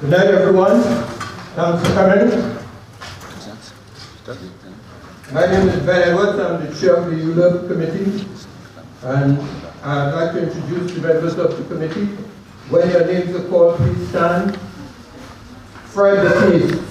Good night, everyone. Thanks for coming. My name is Ben Edwards. I'm the chair of the ULURP committee. And I'd like to introduce the members of the committee. When your names are called, please stand. Fred, please.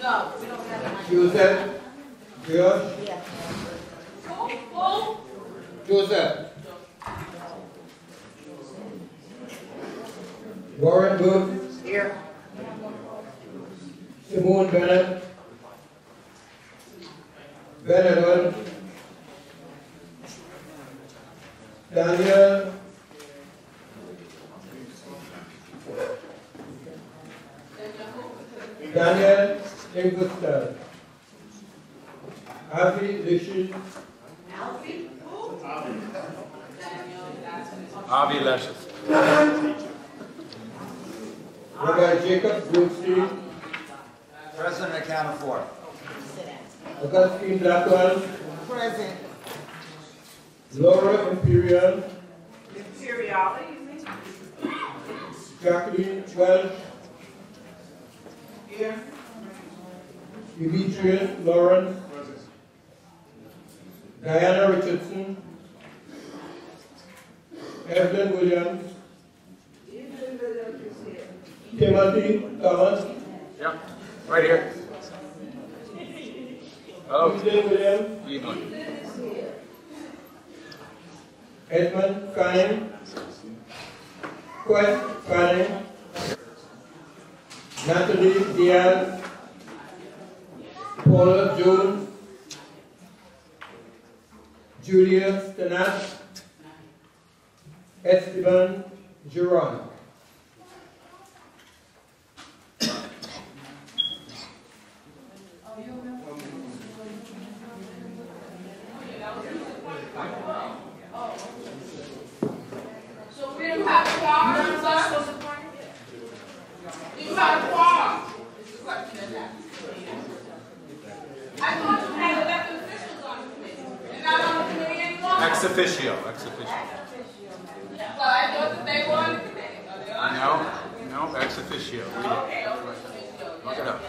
No, we don't have Joseph, Josh, yeah. Joseph, Warren Booth, Here. Simone Bennett, Ben Edwards, Daniel, Ingustar, Avi Lishi, Avi Leshes. Rabbi Jacob Goldstein, President, account of 4. Augustine Blackwell, Present. Laura Imperial, Imperiality. Jacqueline Welch, Here. Demetrius Lawrence, Diana Richardson, Evelyn Williams, Timothy Thomas, Yeah, right here. Oh, Evelyn Williams, Edmund Fanning, Quest Fanning, Natalie Diaz, Paula Jones, Julia Stanat, Esteban Giron. So we don't have a quorum, sir? You got a quorum? It's a question of that. I thought you had elected officials on the committee. They're not on the committee anymore? ex officio, ex officio. Well, I thought that they were on the committee. Are they on? No, ex officio. Read it. Okay, Look it up.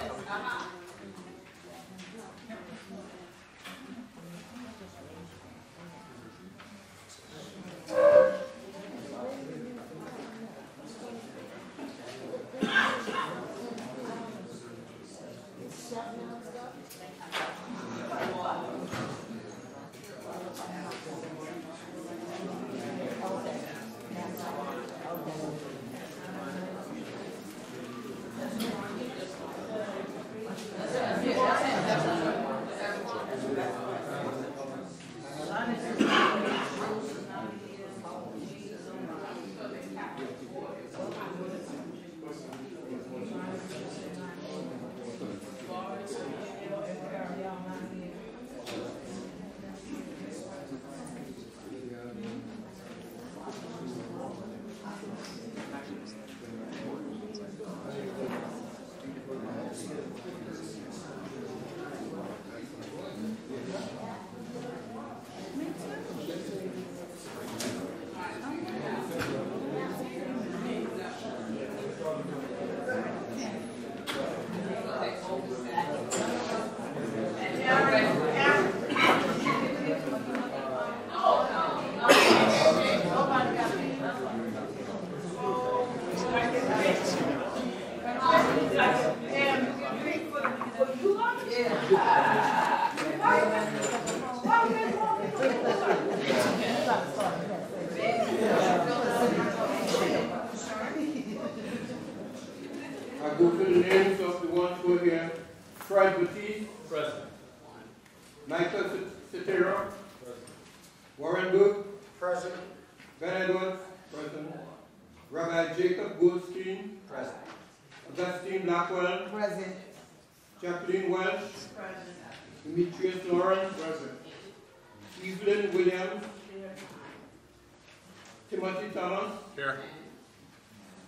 I go through the names of the ones who are here. Fred Batiste, Present. Michael Sotero, Warren Booth, Present. Ben Edwards, present. Rabbi Jacob Goldstein, Present. Augustine Blackwell, Present. Jacqueline Welch. Demetrius Lawrence. Evelyn Williams. Timothy Thomas. Here.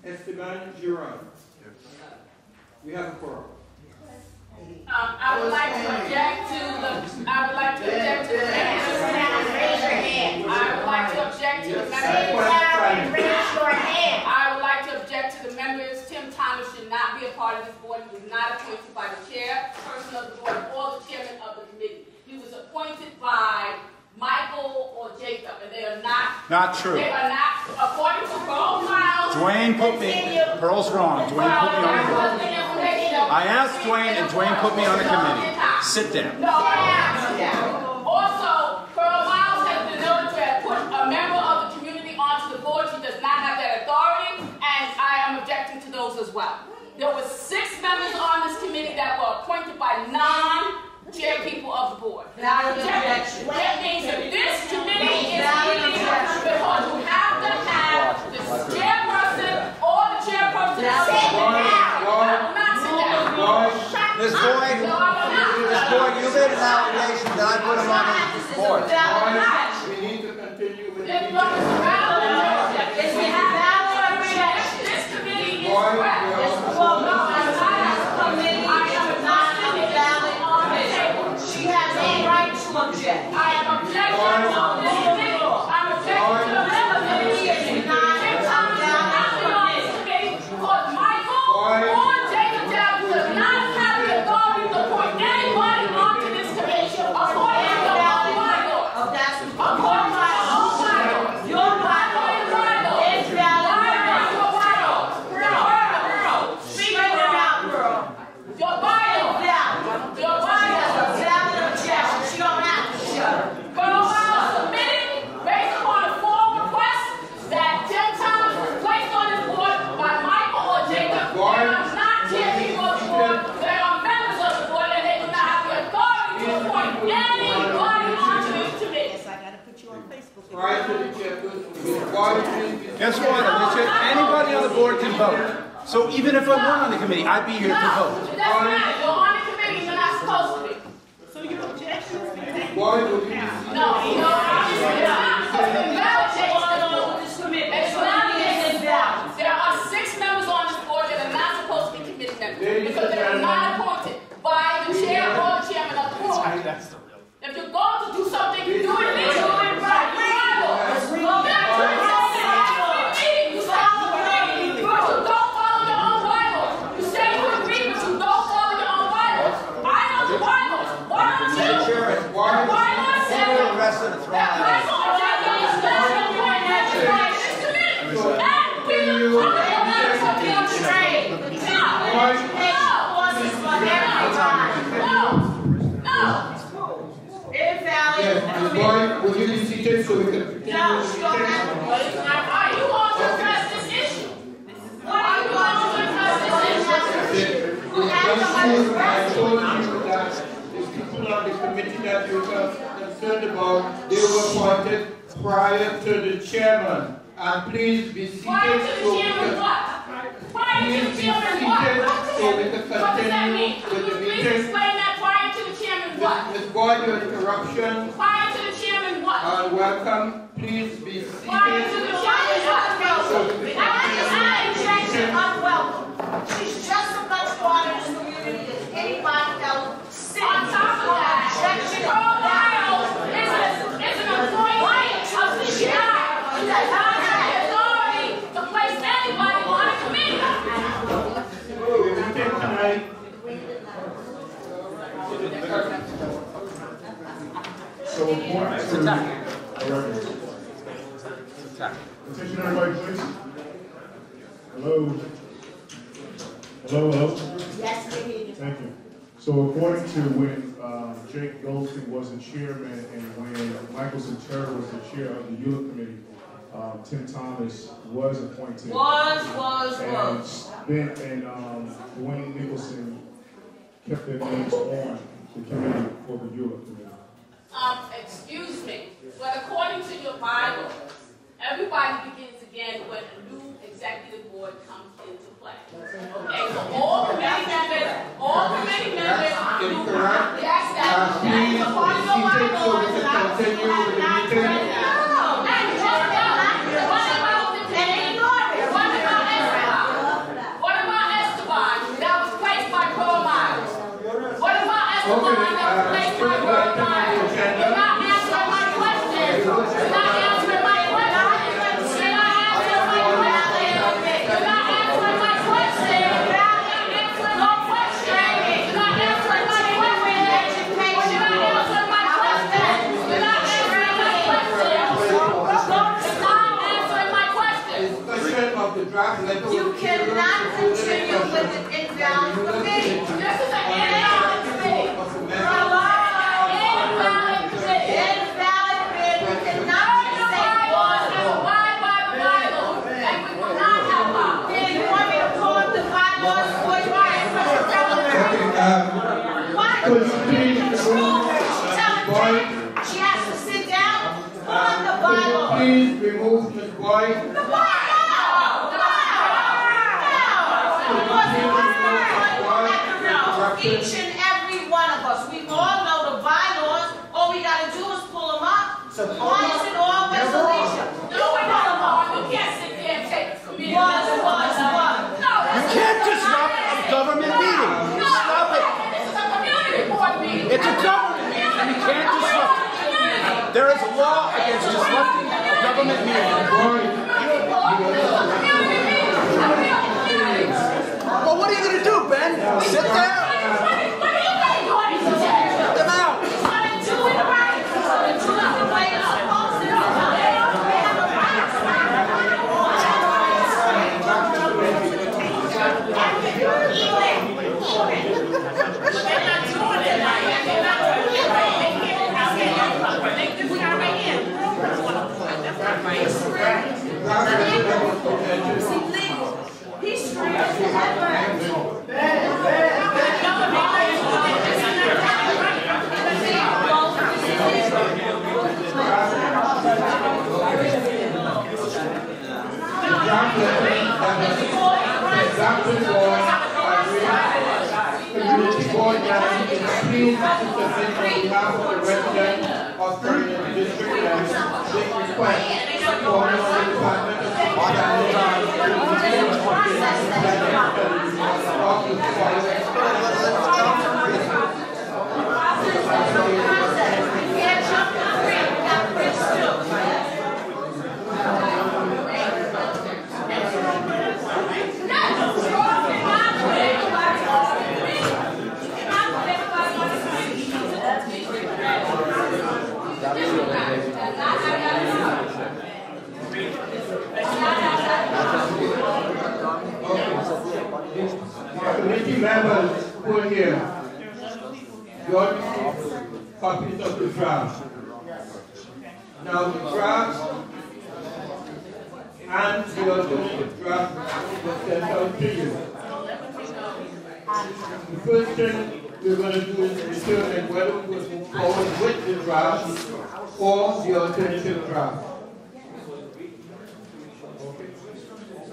Esteban Giron. We have a quorum. I would like to object to the members. I would like to object to the members. I would like to object to the members. Tim Thomas should not be a part of this board. He was not appointed by the chairperson of the board or the chairman of the committee. He was appointed by Michael or Jacob, and they are not. Not true. They are not, according to Pearl Miles. Dwayne put me, Pearl's wrong. Dwayne put me on the board. I asked Dwayne, and Dwayne put me on the committee. Sit down. No, also, Pearl Miles has been known to have put a member of the community onto the board. She does not have that authority, and I am objecting to those as well. There were 6 members on this committee that were appointed by non-chair people of the board. That means that this committee is meeting because you have to have the chairperson or the chairperson of the board. Not sit down. This boy, you made an allegation that I put him on the board. We need to continue with the This meeting. committee is correct. She has a right to object. I am objecting to this committee. I'm objecting to the member committee. Tim Thomas is not on this committee because Michael or Jacob Jackson does not have the authority to appoint anybody onto this committee. According to the own bylaws. According to the own bylaws. Your bylaws is valid. Your bylaws. Speak your mouth, girl. Your bylaws. Your bylaws. She don't have to shut her. Colonel Miles submitted based upon a formal request that Tim Thomas was placed on his board by Michael or Jacob. They are not chair people of the board. They are members of the board, and they do not have the authority to appoint anybody onto this committee. Yes, I gotta put you on Facebook. Prior to the chairperson, Guess what, Alicia? Anybody on the board can vote. So even if I weren't on the committee, I'd be here to vote. It doesn't matter. You're on the committee. You're not supposed to be. why would you No, obviously it's not. Because it validates the committee. It's not. There are 6 members on this board that are not supposed to be committee members because they are not appointed by the chair or the chairman of the board. If you're going to do something, you do it legally. You do it right. You follow the meeting, but you don't follow your own bylaws. You say you agree, but you don't follow your own bylaws. I know the bylaws. Why don't you? Why not say Who the rest of the throne that out? Michael or Jacob is not appointed as the right of this committee? And we are going to be on trade. No. Yes, why would you be seated so we can continue? Are you going to address this issue? Are you going to address this issue? I told you that the people on the committee that you were concerned about, they were appointed prior to the chairman. And please be seated Prior to the so we chairman can what? Prior to please the be chairman what? seated so we can What does that mean? continue Could with you the please meeting. explain that prior to the chairman what? Ms. Boyd, your interruption. Prior to the chairman what? Welcome. Please be seated. Prior to the chairman what? So we can continue. Unwelcome. She's just as much part of this community as anybody else. On top of that, Pearl Miles is an employee of CB9 who does not have the authority to place anybody on a committee. We will take tonight. So according to attention everybody please. Hello. Hello. Yes, we need it. Thank you. So according to when Jake Goldstein was the chairman and when Michael Santera was the chair of the ULURP committee, Tim Thomas was appointed. And Dwayne Nicholson kept their names on the committee for the ULURP committee. Excuse me, but according to your Bible, everybody begins again when a new executive board comes into play. Okay, so all committee members, Incorrect. yes, that's Please, a part of the seated so we bylaws. can continue with the meeting. What about Esteban? That was placed by Pearl Miles. What about Esteban? That was placed by Pearl Miles. You're not answering my question. You're not answering my question. You're not answering my question. You're not answering my question. You're not answering no question. You're not answering my question. You're not answering my question. You're not answering my question. You're not answering my question. Discussion of the draft letter. You cannot continue with an invalid committee. This is an invalid committee. Invalid committee. Invalid bid, you cannot say Bylaws and abide by the bylaws. And we will not have bylaws. Then you want me to pull up the bylaws for you? Why? Could you please remove Boyd? She has to sit down, pull up the Could you bylaws. please remove Ms. Boyd? Each and every one of us, we all know the bylaws. All we gotta do is pull them up. Why is it always Alicia? No, we're not alone. You can't sit there and take a committee. Was. No, You can't disrupt a government meeting. Stop it. This is a community board meeting. It's a government meeting, and you can't disrupt it. There is a law against disrupting a government meeting. Well, what are you going to do, Ben? Sit there? Get them out. He's trying to Community board that is pleased to submit on behalf of the residents of the district and this request for the Department committee members who are here, you all received copies of the draft. Now the draft and the alternative draft was sent out to you. The first thing we're going to do is determine whether we will move forward with the draft or the alternative draft.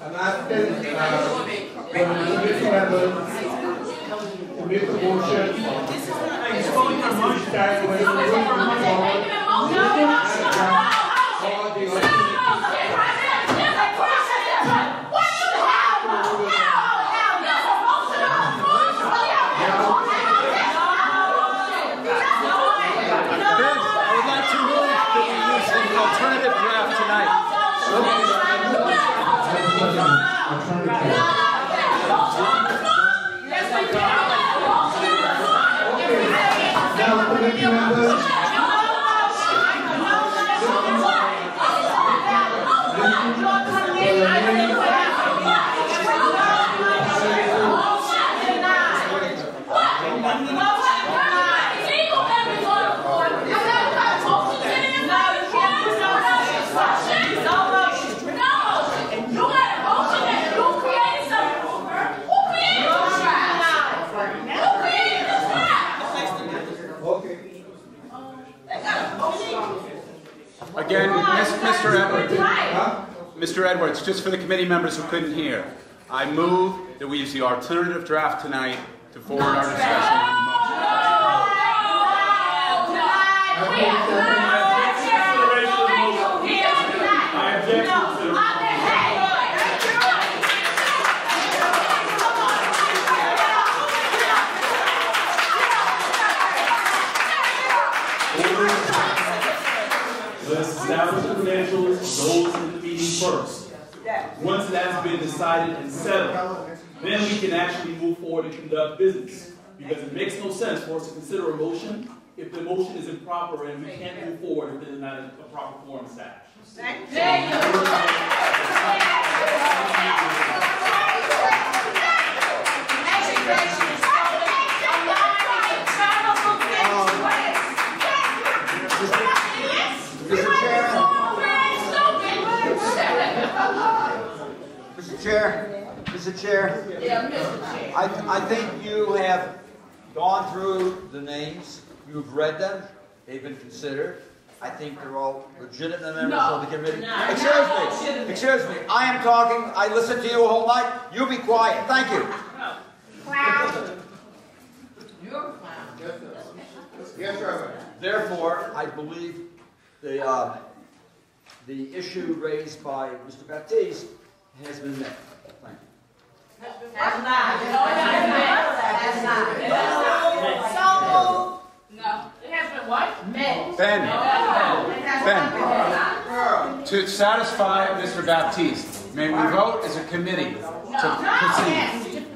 I'm asking committee members to make a motion to decide whether we will move forward or the alternative. Alternative draft tonight. Now, committee members, Again, Mr. Edwards, just for the committee members who couldn't hear, I move that we use the alternative draft tonight to forward our discussion on the motion. Let's establish the credentials of those in the meeting first. Once it has been decided and settled, then we can actually move forward and conduct business. Because it makes no sense for us to consider a motion if the motion is improper and we can't move forward if it is not a proper form established. Mr. Chair, I think you have gone through the names. You've read them. They've been considered. I think they're all legitimate members of the committee. Excuse me. I am talking. I listened to you all night. You be quiet. Thank you. Yes, sir. Therefore, I believe the issue raised by Mr. Baptiste has been met. Thank you. That's not. No. It has been what? Ben. To satisfy Mr. Baptiste, may we vote as a committee to proceed?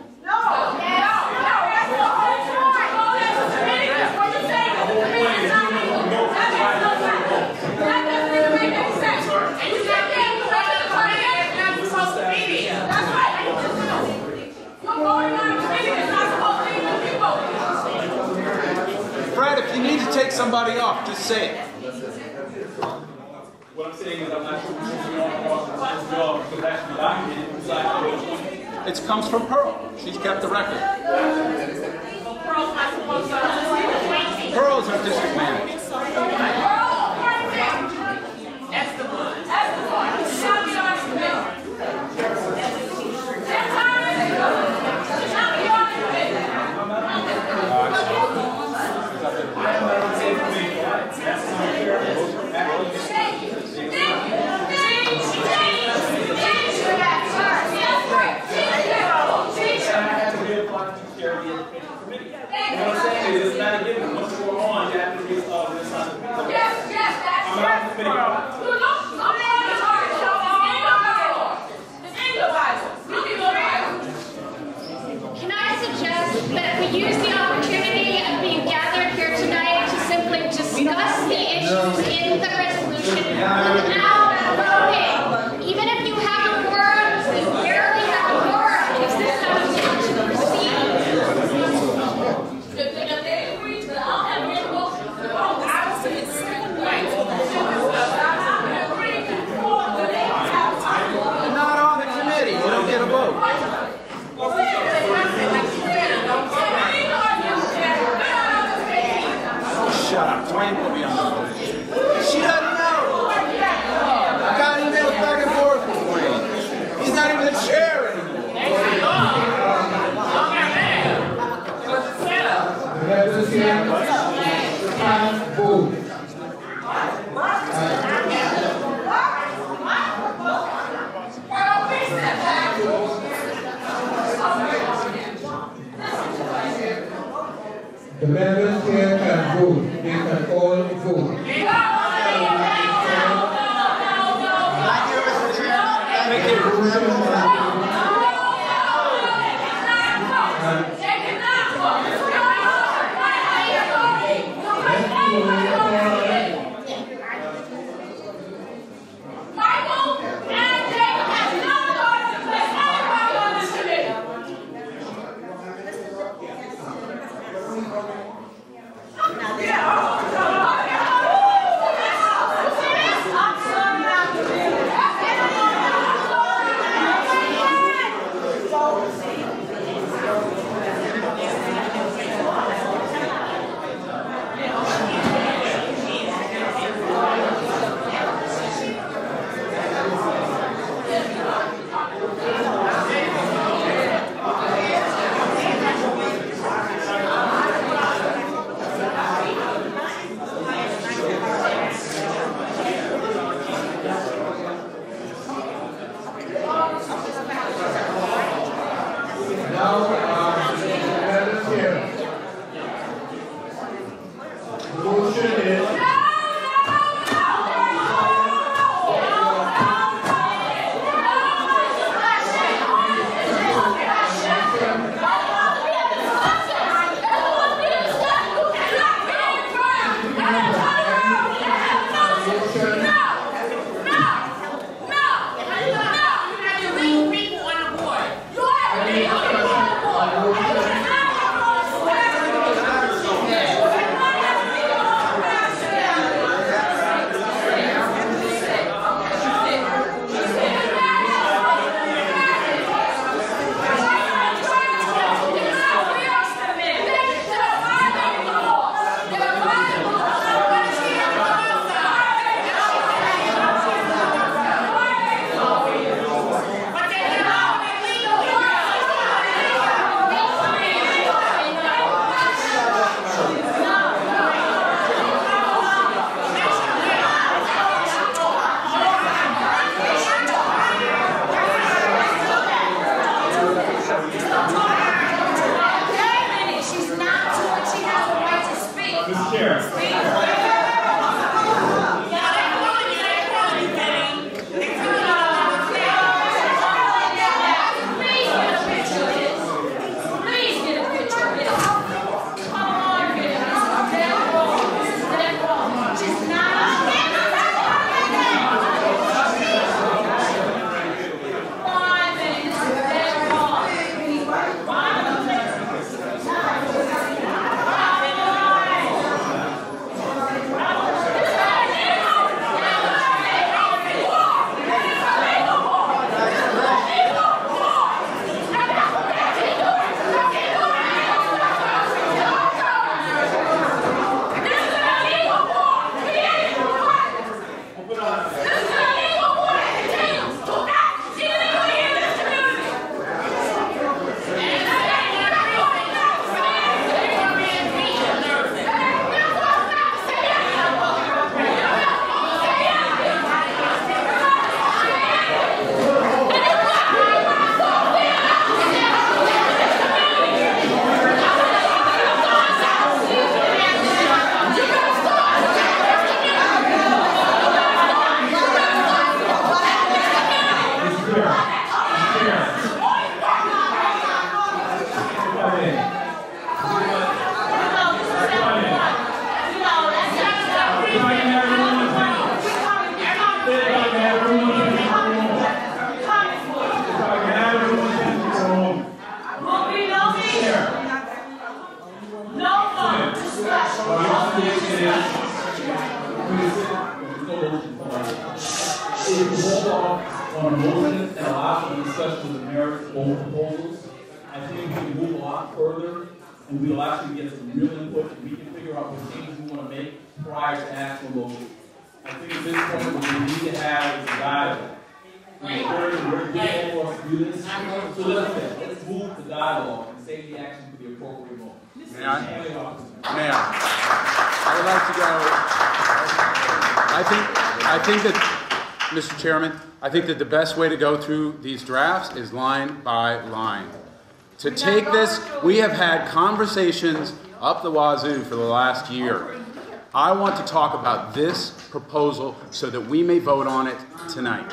Fred, if you need to take somebody off, just say it. What I'm saying is I'm not sure we should be on because actually documented. It comes from Pearl. She's kept the record. Pearl's our district manager. Can I suggest that we use the opportunity of being gathered here tonight to simply discuss the issues in the resolution without voting? Even if you have a quorum, you barely have a quorum because this doesn't proceed. Not on the committee. You don't get a vote. Shut up. Dwayne put me on the phone. She doesn't know. I got emails back and forth with Dwayne. He's not even the chair anymore. Members here can vote. The members here can vote. They can all vote. Thank you, Mr. Chairman. Thank you. motion is... On a motion and allow for discussion of the merits of both proposals, I think we can move a lot further and we'll actually get some real input and we can figure out what changes we want to make prior to actual motion. I think at this point what we need to have is a dialogue. We're getting for us to do this. So let's move the dialogue and save the action for the appropriate moment. May I? May I would like to go. I think that, Mr. Chairman, I think that the best way to go through these drafts is line by line. To take this, we have had conversations up the wazoo for the last year. I want to talk about this proposal so that we may vote on it tonight.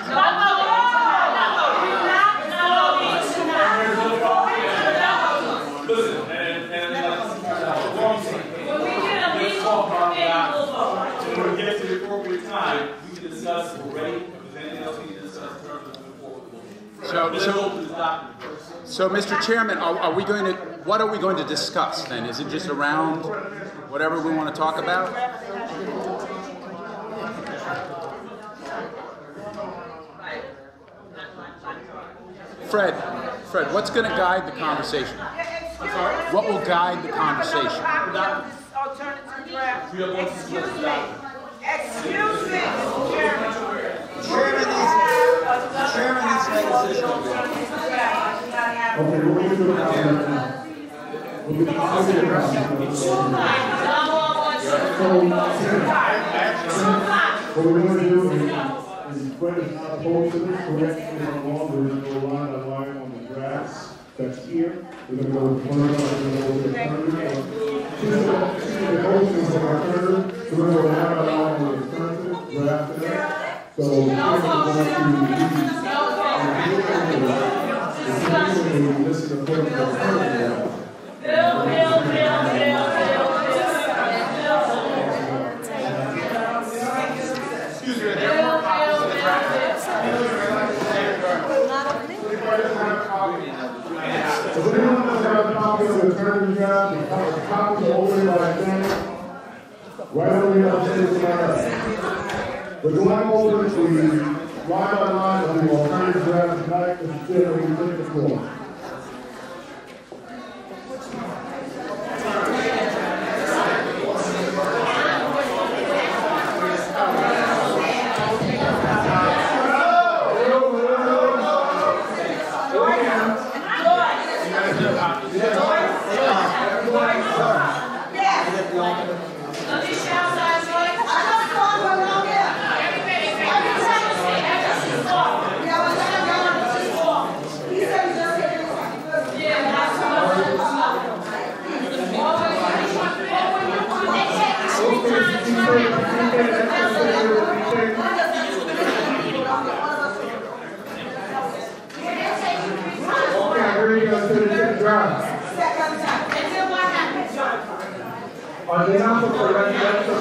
Listen, and let's talk about that. When we get to the appropriate time, we can discuss it already. If there's anything else we need to discuss in terms of moving forward. So, Mr. Chairman, are we going to? What are we going to discuss then? Is it just around whatever we want to talk about? Fred, what's going to guide the conversation? What will guide the conversation? Excuse me, Chairman. Chairman needs to make a decision. Okay, we're going to do it now. What we're going to do is Fred is not opposed to this, so we're going to go on. We're going to go line by line on the drafts that's here. We're going to go with one, we're going to go with the alternative. Excuse me, the motion is an alternative. Right over here on the table to my right. We're going over the line by line of the alternative draft tonight, Mr. Chairman, we take the floor. On behalf of the residents of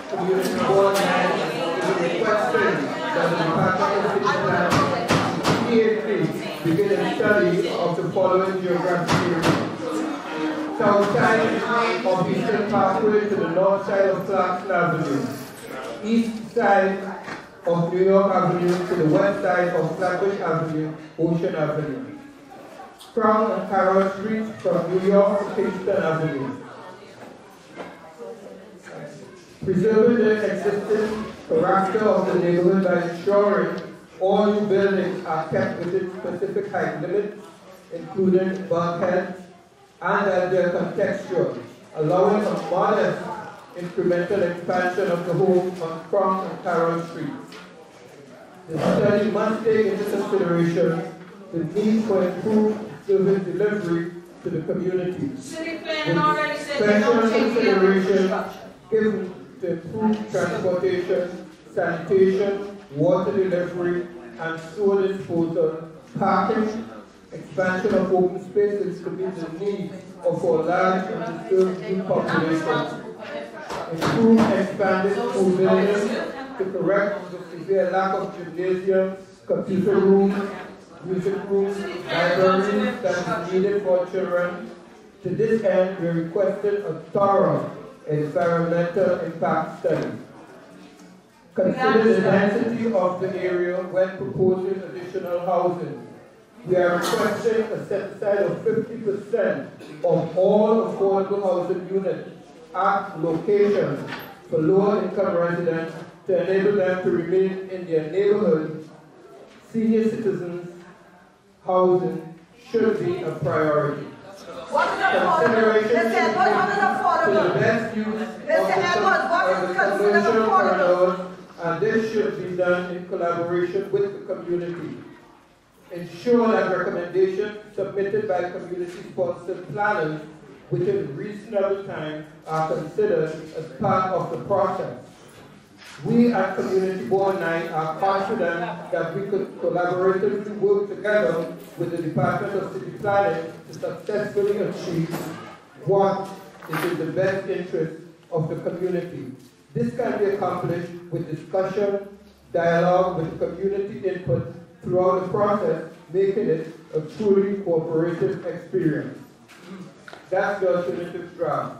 Community Board 9, it is requested that the Department of City begin a study of the following geographic areas. South side of Eastern Parkway to the north side of Clarkson Avenue. East side of New York Avenue to the west side of Flatbush Avenue, Ocean Avenue. Crown and Carroll Street from New York to Kingston Avenue. Preserving the existing character of the neighborhood by ensuring all new buildings are kept within specific height limits, including bulkheads, and that they are contextual, allowing a modest incremental expansion of the home on Crown and Carroll Street. The study must take into consideration the need for improved service delivery to the community. City plan already said they Special don't take care of consideration infrastructure. given to improved transportation, sanitation, water delivery, and sewer disposal, parking, expansion of open spaces to meet the needs of our large and disturbed youth population, improve expanded school buildings to correct the severe lack of gymnasiums, computer rooms, music rooms, libraries that is needed for children. To this end, we requested a thorough environmental impact study. Consider the density of the area when proposing additional housing. We are requesting a set aside of 50% of all affordable housing units at locations for lower income residents to enable them to remain in their neighborhood. Senior citizens housing should be a priority. Consideration to the best use of the conventional corridors, and this should be done in collaboration with the community. Ensure that recommendations submitted by community-sponsored planners within reasonable time are considered as part of the process. We at Community Board 9 are confident that we could collaboratively work together with the Department of City Planning to successfully achieve what is in the best interest of the community. This can be accomplished with discussion, dialogue with community input throughout the process, making it a truly cooperative experience. That's the alternative draft.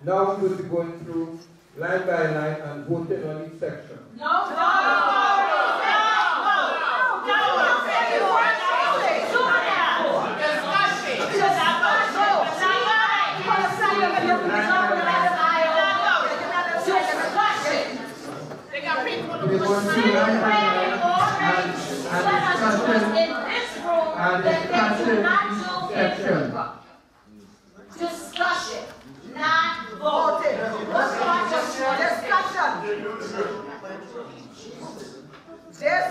Now we will be going through line by line and voting on each section. We're going through line by line and discussing each section. Discussion, not voting. Discussion.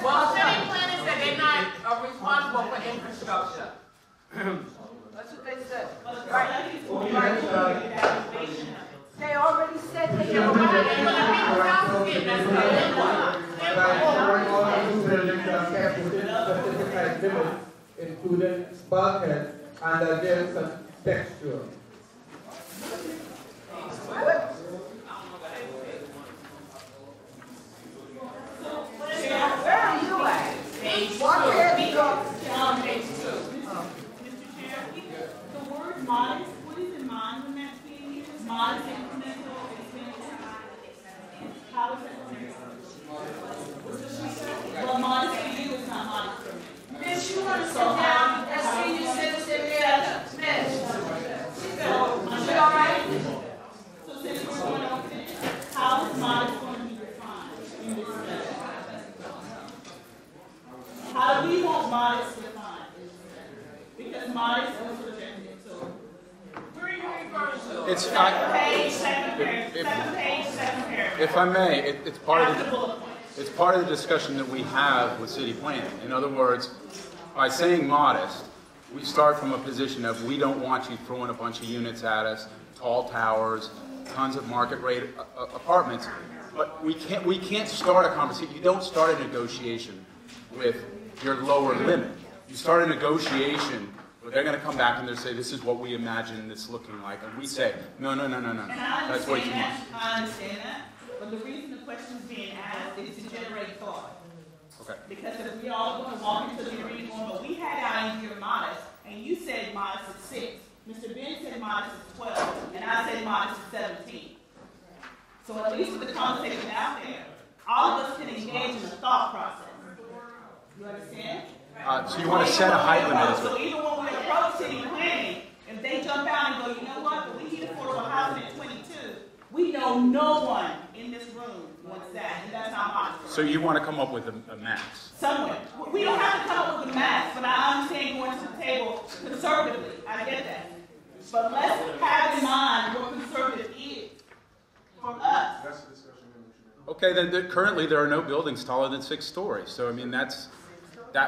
Well, city planners said they're not responsible for infrastructure. That's what they said. Right. They already said they All new buildings are kept within specific height limits, including bulkheads, and are then contextual. Where are you at? What is Page 2. Mr. Chair, the word modest, what is in mind when that's being used? Modest incremental If I may, it's part of the discussion that we have with city planning. In other words, by saying modest, we start from a position of we don't want you throwing a bunch of units at us, tall towers, tons of market rate apartments, but we can't start a conversation. You don't start a negotiation with your lower limit. You start a negotiation where they're going to come back and they'll say, this is what we imagine this looking like, and we say, no, that's way too much. I understand that, but the reason the question's being asked is to generate thought. Okay. Because if we all going to walk into the arena going, but we had our in here modest, and you said modest is 6. Mr. Ben said modest is 12, and I said modest is 17. So at least with the conversation out there, all of us can engage in the thought process. You understand? So you want to set a height limit? So even when we approach city planning, if they jump out and go, you know what, but we need affordable housing at 22, we know no one in this room wants that, and that's not honest. So you want to come up with a max? Somewhere. We don't have to come up with a max, but I understand going to the table conservatively. I get that. But let's have in mind what conservative is for us. Okay, then currently there are no buildings taller than 6 stories. So I mean that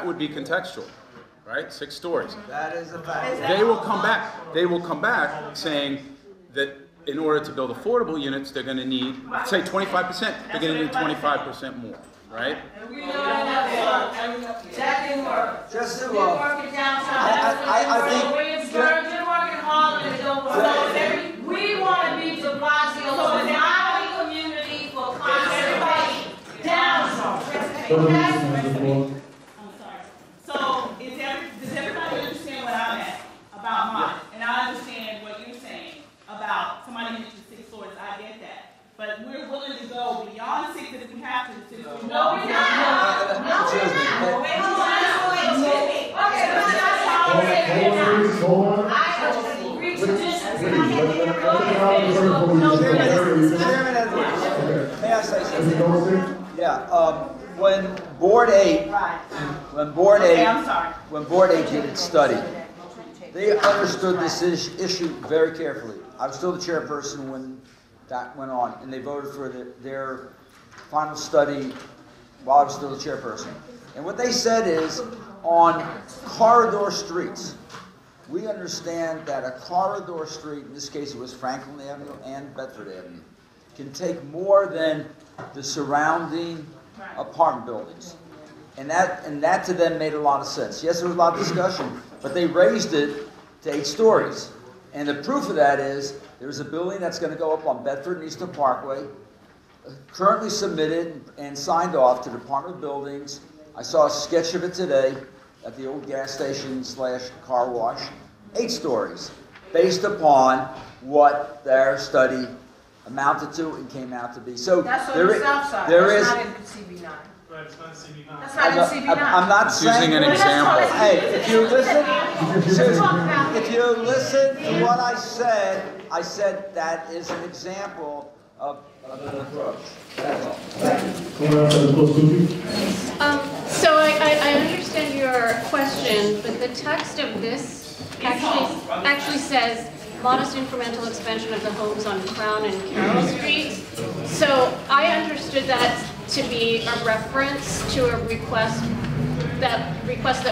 would be contextual, right? 6 stories. That is a fact. They will come back. They will come back saying that in order to build affordable units, they're going to need, say, 25%. They're going to need 25% more, right? We know that didn't work. Just to, work it down. I think Williamsburg didn't work in Harlem. It don't work. We want to be the Blasio, so in our community for everybody down. I'm sorry. So does everybody understand what I'm at about mine? And I understand what you're saying about somebody mentioned 6 stories. I get that. But we're willing to go beyond 6 if we have to. No, we're not. No, we're not. Wait. May I say something? Yeah. When Board 8 did its study, they understood this issue very carefully. I was still the chairperson when that went on, and they voted for their final study while I was still the chairperson. And what they said is, on corridor streets, we understand that a corridor street, in this case it was Franklin Avenue and Bedford Avenue, can take more than the surrounding apartment buildings. And that to them made a lot of sense. Yes, there was a lot of discussion, but they raised it to 8 stories. And the proof of that is, there's a building that's going to go up on Bedford and Eastern Parkway, currently submitted and signed off to the Department of Buildings. I saw a sketch of it today at the old gas station / car wash. 8 stories, based upon what their study amounted to and came out to be. So that's on the south side. That's not in CB9. Right, it's not CB9. That's not in CB9. I'm not saying, using an example. Hey, if you listen to what I said that is an example of an approach. That's all. So I understand your question, but the text of this actually says modest incremental expansion of the homes on Crown and Carroll Streets. So I understood that to be a reference to a requests that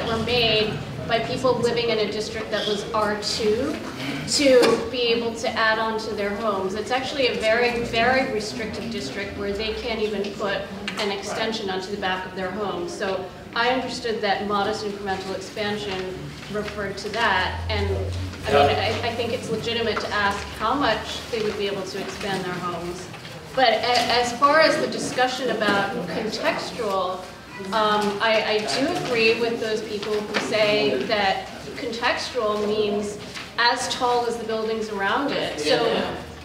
were made by people living in a district that was R2 to be able to add on to their homes. It's actually a very, very restrictive district where they can't even put an extension onto the back of their homes. So I understood that modest incremental expansion referred to that, and I mean, I think it's legitimate to ask how much they would be able to expand their homes. But as far as the discussion about contextual, I do agree with those people who say that contextual means as tall as the buildings around it. So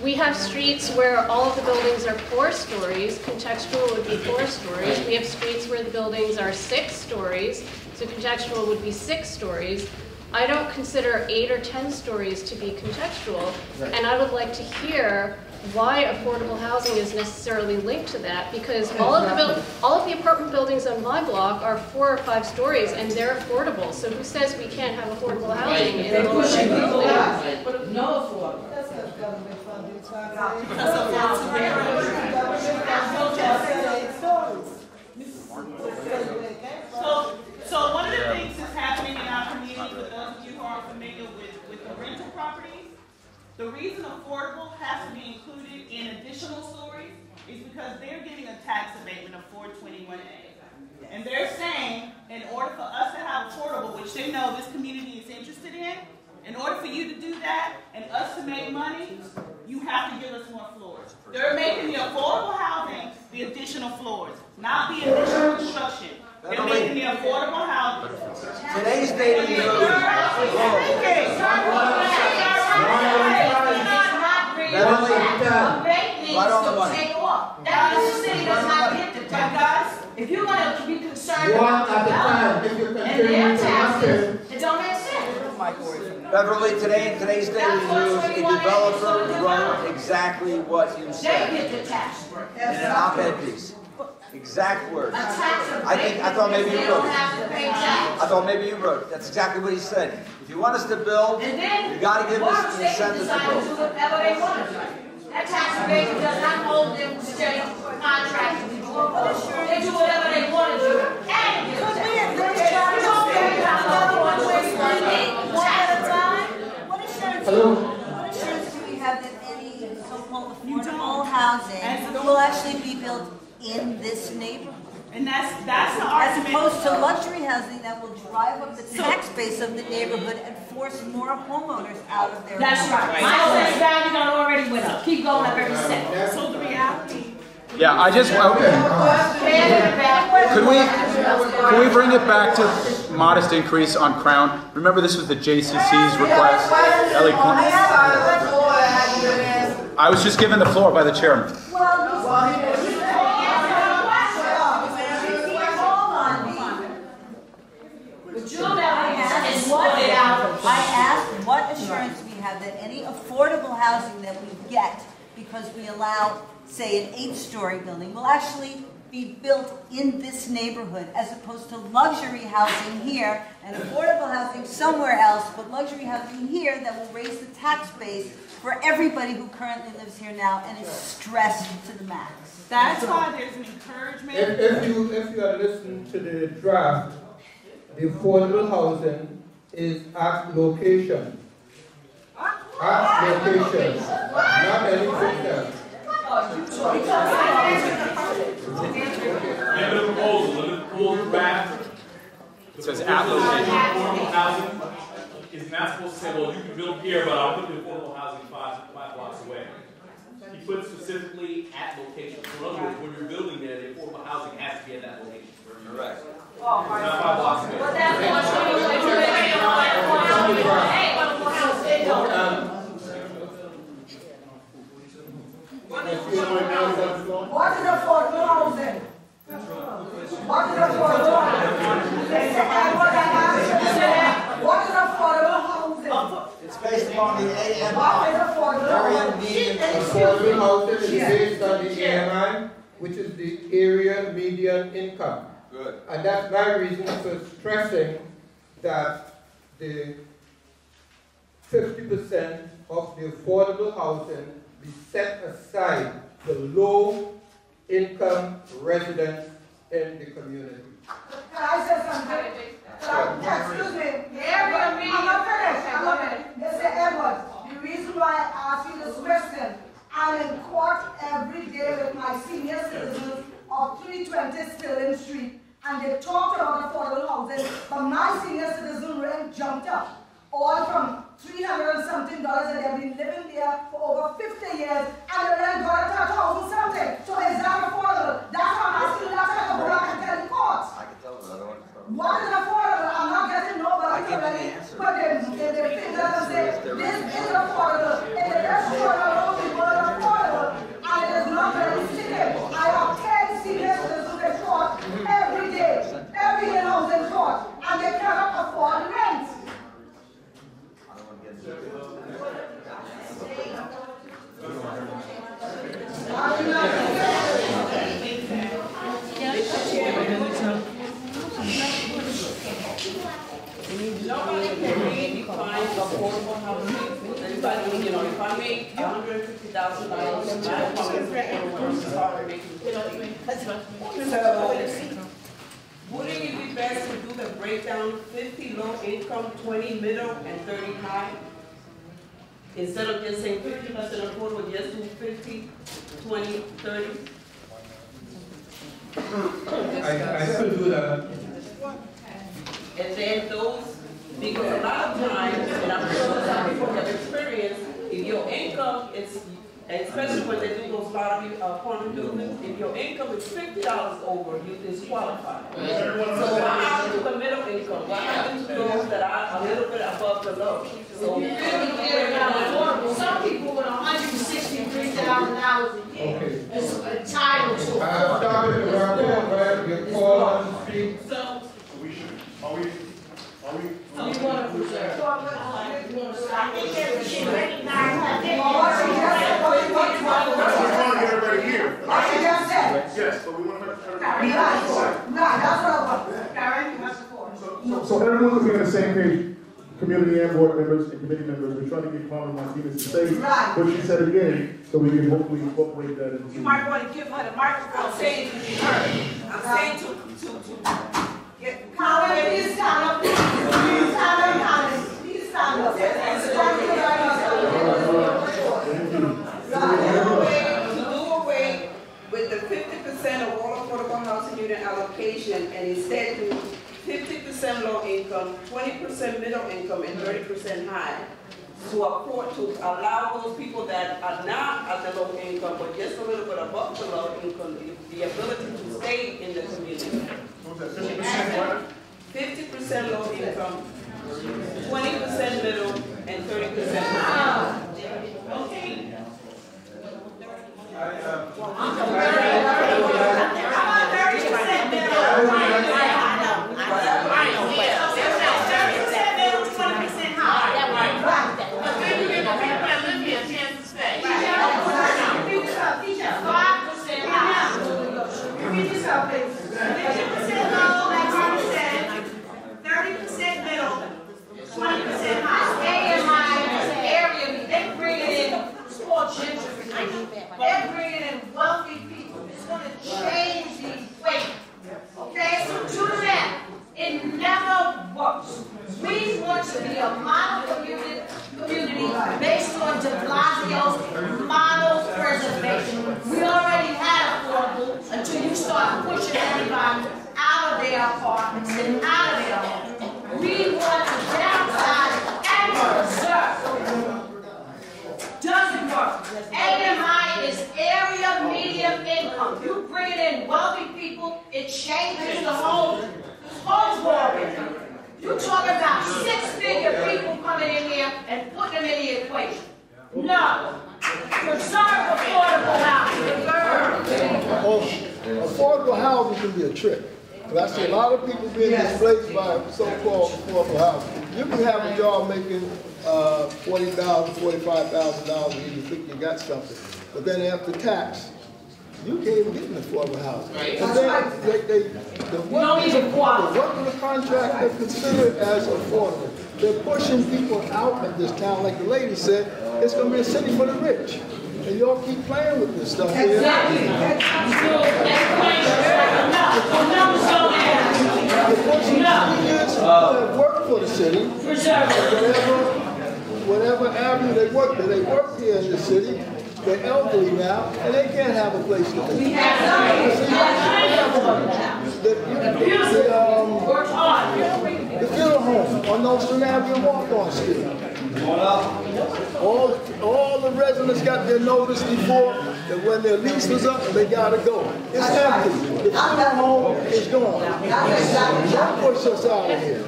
we have streets where all of the buildings are 4 stories, contextual would be 4 stories. We have streets where the buildings are 6 stories, so contextual would be 6 stories. I don't consider 8 or 10 stories to be contextual, and I would like to hear why affordable housing is necessarily linked to that, because all of the apartment buildings on my block are 4 or 5 stories, and they're affordable. So who says we can't have affordable housing in lower buildings? But no affordable. That's not government funded. So one of the things that's happening in our community, for those of you who are familiar with the rental properties, the reason affordable has to be included in additional stories is because they're getting a tax abatement of 421A. And they're saying, in order for us to have affordable, which they know this community is interested in order for you to do that and us to make money, you have to give us more floors. They're making the affordable housing the additional floors, not the additional construction. They're making the affordable housing. Today's date of use. Right on the money. That means the city does not get the tax. If you're going to be concerned about development and their taxes, it don't make sense. Beverly, today's date of use, a developer wrote exactly what you said. They get the tax. In an op-ed piece. Exact words. I thought maybe you wrote it. I thought maybe you wrote it. That's exactly what he said. If you want us to build, you got to give us the incentive to build. Whatever they want to do. That tax abatement does not hold them to state contracts to do. They do whatever they want to do. And could we agree to another one to explain one at a time? What assurance do we have that any so-called affordable housing will actually be built in this neighborhood? And that's the As argument. opposed to luxury housing that will drive up the tax base of the neighborhood and force more homeowners out of their That's right. My assessed value done already went up. Keep going up every second. So the reality. Yeah, I just, okay. Can we bring it back to modest increase on Crown? Remember this was the JCC's request? I was just given the floor by the chairman. I asked what assurance we have that any affordable housing that we get, because we allow, say, an 8-story building, will actually be built in this neighborhood, as opposed to luxury housing here and affordable housing somewhere else, but luxury housing here that will raise the tax base for everybody who currently lives here now and is stressed to the max. That's why there's an encouragement. If you are listening to the draft, the affordable housing is at location. At location. Not anything else. In the proposal draft, It says at location. affordable housing is not supposed to say, well, you can build here, but I'll put the affordable housing five blocks away. He put specifically at location. So in other words, when you're building there, the affordable housing has to be at that location. Correct. Not 5 blocks away. What is affordable housing? What is affordable housing? What is affordable housing? It's based upon the AMI. What is affordable Median Affordable housing is based on the AMI, which is the area median income. Good. And that's my reason for stressing that the 50% of the affordable housing be set aside for low-income residents in the community. Can I say something? Excuse me. I'm not finished. Mr. Edwards, the reason why I ask you this question, I'm in court every day with my senior citizens of 320 Stirling Street, and they talked about affordable housing, but my senior citizen rent jumped up, all from $300 and something, and they've been living there for over 50 years, and the rent got to 1,000 something. So is that affordable? That's why I'm asking you that type of black and tell the courts. I can tell them. I don't want to tell them. What is affordable? I'm not getting nobody I give you the already. answer. But they think that and say, this is affordable. And the rest of the world is affordable. And it is not very sticky. I have 10 senior citizens in court every day. Every in-house in court. And they cannot afford rent. I don't want to get into it. Nobody can really define affordable housing. Anybody, if I make $150,000 Wouldn't it be best to do the breakdown 50 low income, 20 middle, and 30 high? Instead of just saying 50% affordable, just do 50, 20, 30? I could do that. And then those, because a lot of times, and I'm sure some people have experienced, if your income is, especially when they do those lottery quantum movements, if your income is $50 over, you disqualify. So what happens to the middle income? What happens to those that are a little bit above the low? So some people with $163,000 a year is entitled to. I have started to work on where you call on the street. So we should, are we? you want to preserve. I think that we should recognize that. That's what we want to get everybody here. I just said. Yes, but we want to That's what I want. So everyone's be on the same page, community and board members and committee members. We're trying to get Carmen Martinez to say what she said again, so we can hopefully incorporate that into. you might want to give her the microphone. I'm saying to her. I'm saying to get Carmen, please stand up. Please stand up. Please stand up. To do away with the 50% of all affordable housing unit allocation and instead do 50% low income, 20% middle income, and 30% high. To afford to allow those people that are not at the low income but just a little bit above the low income the ability to stay in the community. What was that, 50% low income, 20% middle, and 30% high. Okay. They're bringing in wealthy people. It's going to change the equation. Okay, so to that, it never works. We want to be a model community based on de Blasio's model preservation. We already had affordable until you start pushing everybody out of their apartments and out of their homes. We want to downsize and preserve. Doesn't work. AMI is area medium income. You bring in wealthy people, it changes the whole world. You're talking about six-figure people coming in here and putting them in the equation. No. Preserve affordable housing. Affordable housing can be a trick. But I see a lot of people being displaced by so-called affordable housing. You can have a job making $40,000, $45,000 and you think you got something. But then after tax, you can't even get an affordable housing. Right. And then the workers' contract are considered as affordable. They're pushing people out of this town, like the lady said, it's going to be a city for the rich. And y'all keep playing with this stuff here. Exactly. That work for the city, whatever avenue they work here in the city. They're elderly now, and they can't have a place to live. The funeral home on Nostrand Avenue walk-on street. All the residents got their notice before that when their lease was up, they gotta go. It's empty. The funeral home is gone. Don't push us out of here.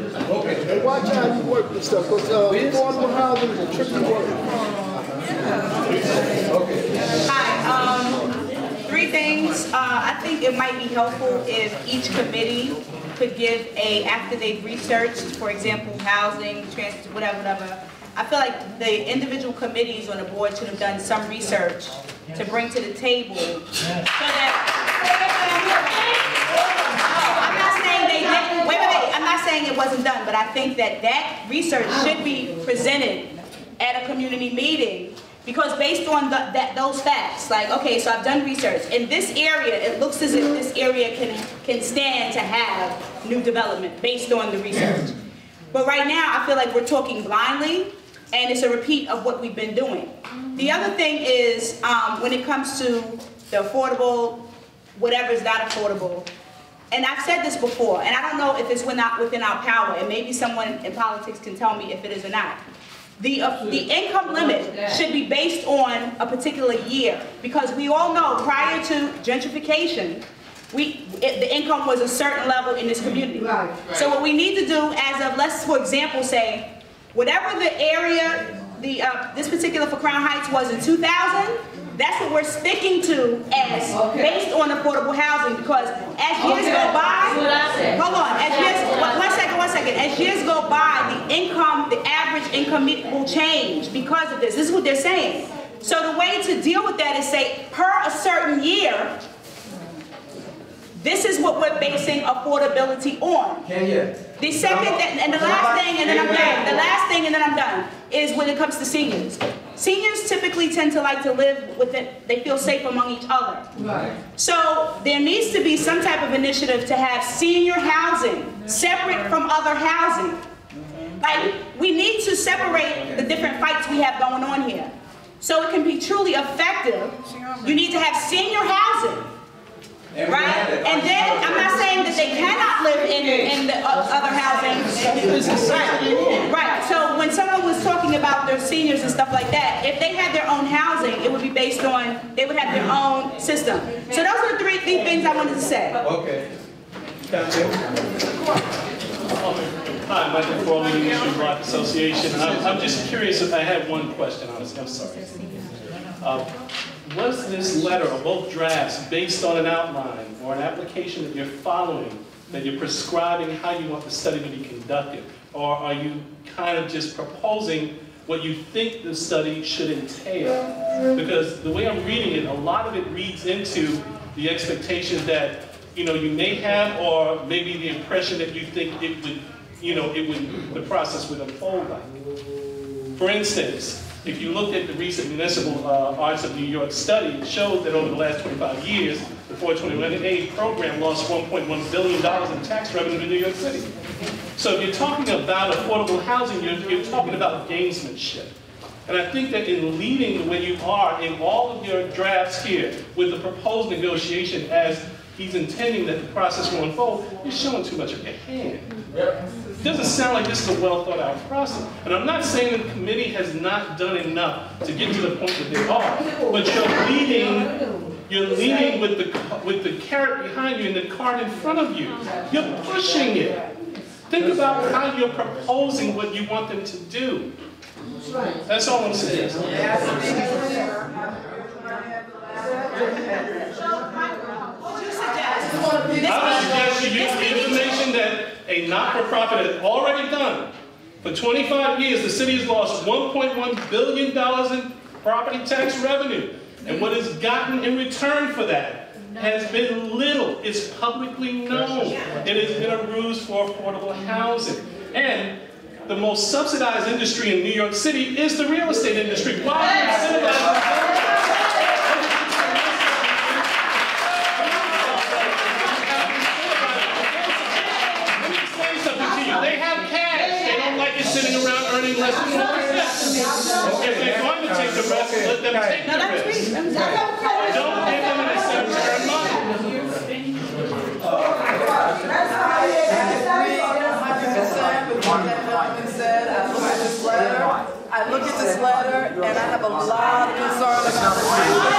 And watch how you work this stuff, because affordable housing is a tricky work. Hi, three things. I think it might be helpful if each committee could give after they've researched, for example, housing, transit, whatever. I feel like the individual committees on the board should have done some research to bring to the table so that, I'm not saying they didn't, wait, I'm not saying it wasn't done, but I think that research should be presented at a community meeting Because based on those facts, like, okay, so I've done research. In this area, it looks as if this area can stand to have new development based on the research. But right now, I feel like we're talking blindly, and it's a repeat of what we've been doing. The other thing is, when it comes to the affordable, whatever is not affordable, and I've said this before, and I don't know if it's within our power, and maybe someone in politics can tell me if it is or not. The income limit should be based on a particular year, because we all know prior to gentrification, the income was a certain level in this community. Right. So what we need to do as of, let's for example say, whatever the area, this particular for Crown Heights was in 2000, that's what we're sticking to as based on affordable housing, because as years go by, hold on, as years, one second, as years go by, the average income will change because of this. This is what they're saying. So the way to deal with that is say, per a certain year, this is what we're basing affordability on. The second, and the last thing, and then I'm done. The last thing, and then I'm done, is when it comes to seniors. Seniors typically tend to like to live with it, they feel safe among each other. Right. So there needs to be some type of initiative to have senior housing separate from other housing. Like, we need to separate the different fights we have going on here. So it can be truly effective, you need to have senior housing. Right? And then, I'm not saying that they cannot live in the other housing. Right. So when someone was talking about their seniors and stuff like that, if they had their own housing, it would be based on, they would have their own system. So those are the three things I wanted to say. Okay. Hi, Michael Crowley, Industry Block Association. I'm just curious if I had one question. I'm sorry. Was this letter or both drafts based on an outline or an application that you're following, that you're prescribing how you want the study to be conducted? Or are you kind of just proposing what you think the study should entail? Because the way I'm reading it, a lot of it reads into the expectation that, you may have, or maybe the impression that you think it would, the process would unfold like. For instance, if you looked at the recent Municipal Arts of New York study, it showed that over the last 25 years, the 421A program lost $1.1 billion in tax revenue to New York City. So if you're talking about affordable housing, you're talking about gamesmanship. And I think that in leading the way you are in all of your drafts here with the proposed negotiation as he's intending that the process will unfold, you're showing too much of your hand. It doesn't sound like this is a well thought out process. And I'm not saying that the committee has not done enough to get to the point that they are, but you're leading with the carrot behind you and the cart in front of you. You're pushing it. Think about how you're proposing what you want them to do. That's all I'm saying. I would suggest you use the information that a not-for-profit has already done. For 25 years, the city has lost $1.1 billion in property tax revenue. And what it's gotten in return for that has been little. It's publicly known. It has been a ruse for affordable housing. And the most subsidized industry in New York City is the real estate industry. Why are you incentivizing? Sitting around earning less than 1%. If they're going to take the risk, let them take the risk. Don't give them an incentive to earn money. I look at this letter and I have a lot of concern about the language.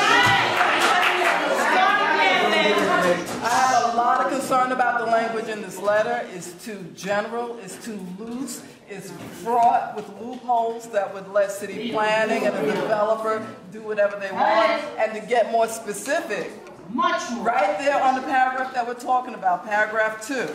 I have a lot of concern about the language in this letter. It's too general, it's too loose, it's fraught with loopholes that would let city planning and the developer do whatever they want. And to get more specific, much more. Right there on the paragraph that we're talking about, paragraph 2.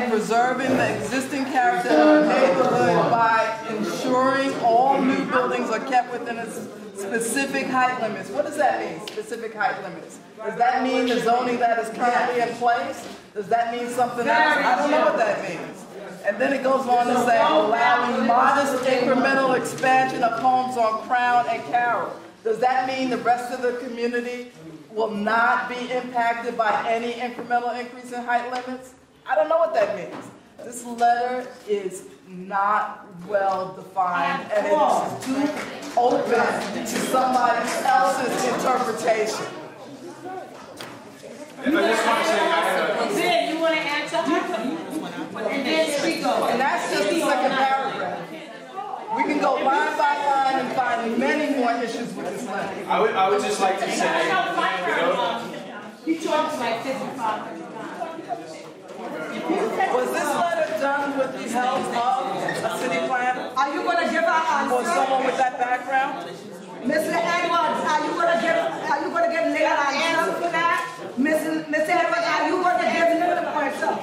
Preserving the existing character of the neighborhood by ensuring all new buildings are kept within its specific height limits. What does that mean, specific height limits? Does that mean the zoning that is currently in place? Does that mean something else? I don't know what that means. And then it goes on to say, allowing modest incremental expansion of homes on Crown and Carroll. Does that mean the rest of the community will not be impacted by any incremental increase in height limits? I don't know what that means. This letter is not well defined, and it is too open to somebody else's interpretation. You want to answer her? And then she goes. And that's just the second paragraph. We can go line by line and find many more issues with this letter. I would just like to say, He talks like 55. Was this letter done with the help of a city planner? Are you going to give her answer? Or someone with that background? Mr. Edwards, are you going to give legal answer for that? Mr. Edwards, are you going to give legal answer?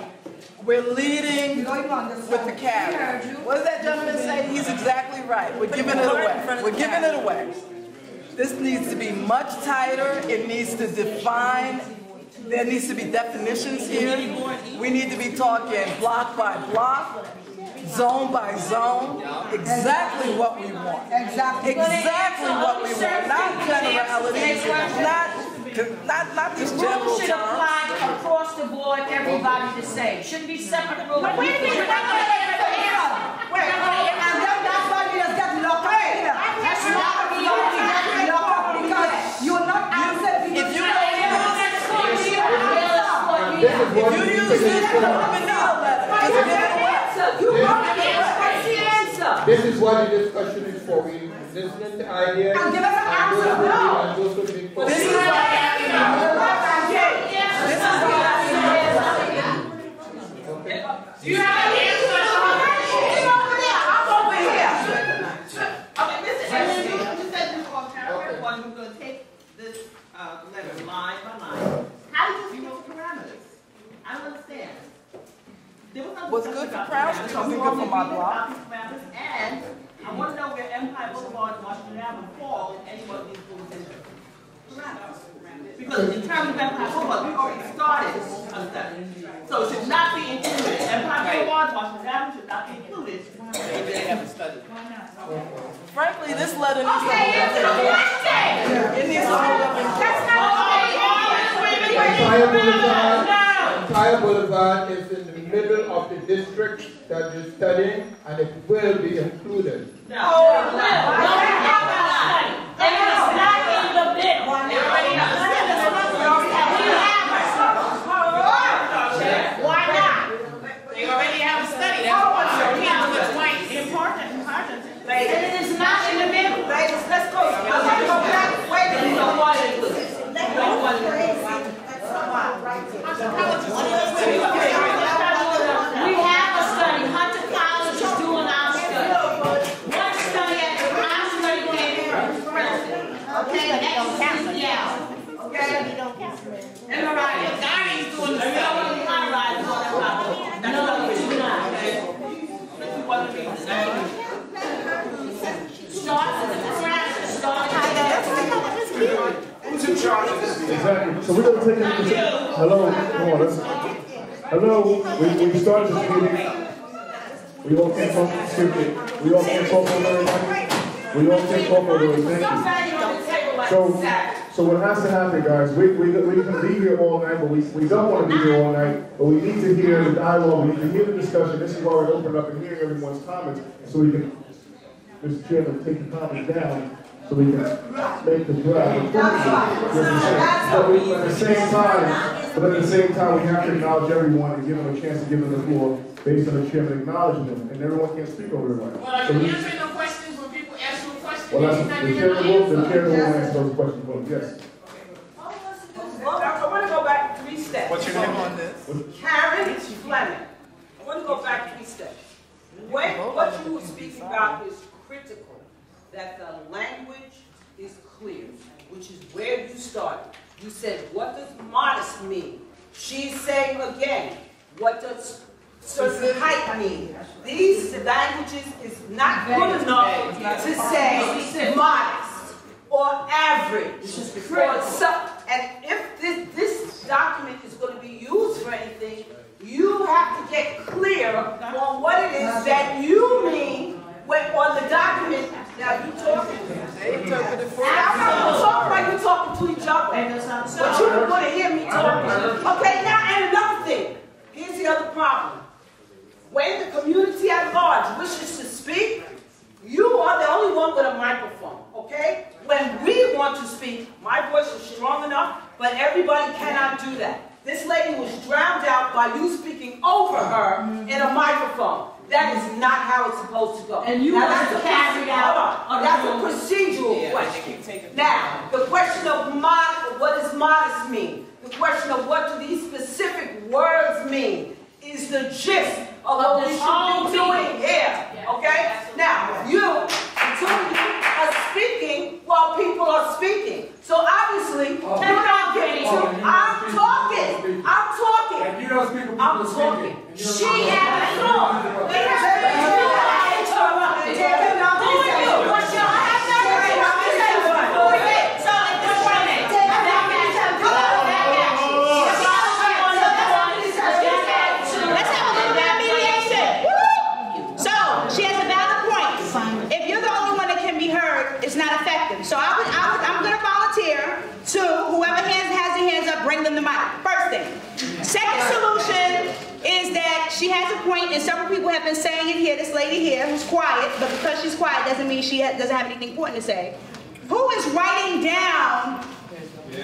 We're leading with the carrot. What does that gentleman say? He's exactly right. We're giving it away. We're giving it away. This needs to be much tighter. It needs to define. There needs to be definitions here. We need to be talking block by block, zone by zone, exactly what we want. Exactly what we want. Not generalities, not just general should terms. apply across the board, everybody the same. Shouldn't be separate rules. But wait a minute, that's why we just get locked up here. That's not we get locked up because you're not answering people. If you use this for This is what the discussion is for. We listen to ideas. And give us an answer. No. This is You have an answer. I'm over here. Okay, listen. You said this on paragraph 1. We're going to take this letter line by line. How did you feel the parameters? I don't understand. What's good for Crown Street will be good for my block. And I want to know where Empire Boulevard and Washington Avenue fall in any one of these rules and parameters. Because in terms of Empire Boulevard, we already started a study. So it should not be included. Empire Boulevard, Washington Avenue should not be included. They haven't studied. Frankly, this letter needs to hold up in court. It needs to hold up in court. Empire Boulevard is in the middle of the district that you're studying, and it will be included. No. It is not in the bill. Why not? They already have a study. That's what's important. It is not in the middle. Ladies, let's go. Let's go back. Wait a minute. No one included. We have a study. Hunter College is doing our study. One study at our study came first. Okay, next is yeah. Okay, don't count. And Mariah, Donnie's doing the study. Mariah is doing that. No, it's not. You want to be the same. Start with the class. Start with the Who's in charge of this? Exactly. So we're going to take it into hello. Come on, listen. Hello. We started this meeting. We all can't talk. Excuse me. We all can't talk over everybody. We all can't talk over everybody. Thank you. So what has to happen, guys? We can be here all night, but we don't want to be here all night. But we need to hear the dialogue. We need to hear the discussion. This is why we're opening up and hearing everyone's comments, so we can, Mr. Chairman, take the comments down. So we can make the draft. But at the same time, we have to acknowledge everyone and give them a chance to give them the floor based on the chairman acknowledging them, and everyone can't speak over everybody. Well, are you answering the questions when people ask you a question? Well, that's the chairman will answer those questions for them. Yes. I want to go back 3 steps. What's your name on this? Karen Fleming. I want to go back 3 steps. What you were speaking about is critical. That the language is clear, which is where you started. You said, what does modest mean? She's saying again, what does certain height mean? These languages is not good enough to say modest or average. And if this document is going to be used for anything, you have to get clear on what it is that you mean on the document. Now you talking. They interpreted for I'm not going to talk like you're talking to each other. But you don't want to hear me talking. Okay, now, and another thing. Here's the other problem. When the community at large wishes to speak, you are the only one with a microphone, okay? When we want to speak, my voice is strong enough, but everybody cannot do that. This lady was drowned out by you speaking over her in a microphone. That is not how it's supposed to go. And you want to carry out. That's a procedural question. Now, the question of what does modest mean? The question of what do these specific words mean is the gist of what we should be doing here. Okay? Now, you are speaking while people are speaking. So obviously, you're not getting to. I'm talking. I'm talking. And you don't speak when people I'm are talking. speaking. She has the floor. We have So I'm going to volunteer to whoever has their hands up, bring them the mic. First thing. Second solution is that she has a point, and several people have been saying it here. This lady here who's quiet, but because she's quiet doesn't mean she doesn't have anything important to say. Who is writing down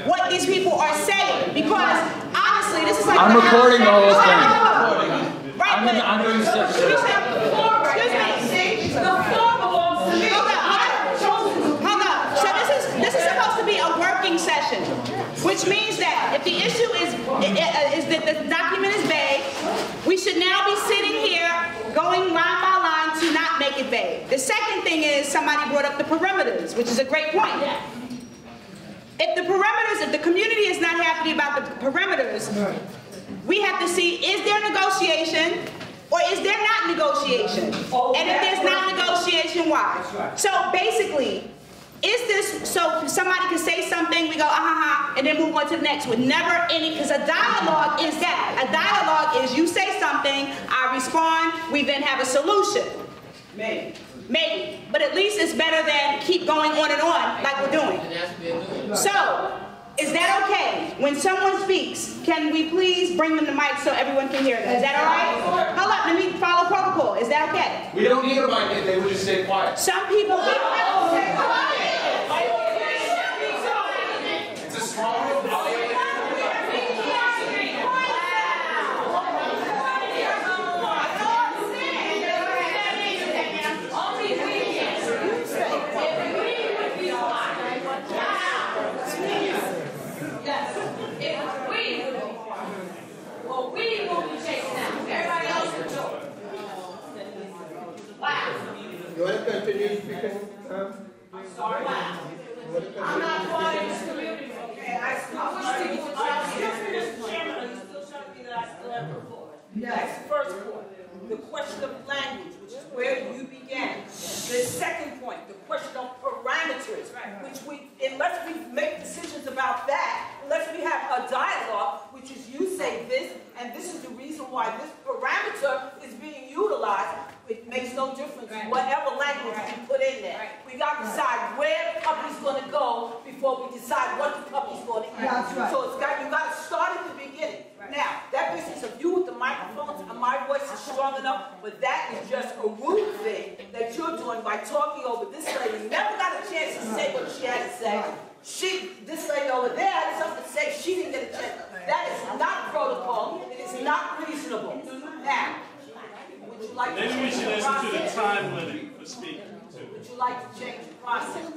what these people are saying? Because honestly, this is like I'm recording the whole thing. Right, I'm doing the excuse me. The floor belongs to me. This is supposed to be a working session, which means that if the issue is that the document is vague, we should now be sitting here going line by line to not make it vague. The second thing is somebody brought up the perimeters, which is a great point. If the community is not happy about the perimeters, we have to see, is there negotiation or is there not negotiation? And if there's not negotiation, why? So basically, is this, so somebody can say something, we go, and then move on to the next one. Never any, because a dialogue is that. A dialogue is you say something, I respond, we then have a solution. Maybe. Maybe. But at least it's better than keep going on and on like we're doing. So, is that okay? When someone speaks, can we please bring them the mic so everyone can hear them? Is that all right? Hold up, let me follow protocol. Is that okay? We don't need a mic if they would just stay quiet. Some people don't have to stay quiet. It's a small room. You want to continue speaking? I'm sorry. I'm not part of this community, okay? I wish to get Mr. Chairman, are you still showing me that I still have the floor? That's the first point. The question of language, which is where you began. The second point, the question of parameters, which unless we make decisions about that, unless we have a dialogue, which is you say this, and this is the reason why this parameter is being utilized, it makes no difference whatever language we put in there. We got to decide where the puppy's going to go before we decide what the puppy's going to eat. That's right. So you got to start at the beginning. Now, that business of you with the microphones and my voice is strong enough, but that is just a rude thing that you're doing by talking over this lady. You never got a chance to say what she had to say. This lady over there had something to say. She didn't get a chance. That is not protocol. It is not reasonable. Now, would you like to Maybe we change should the listen to the process? time limit for speaking, too. Would you like to change the process?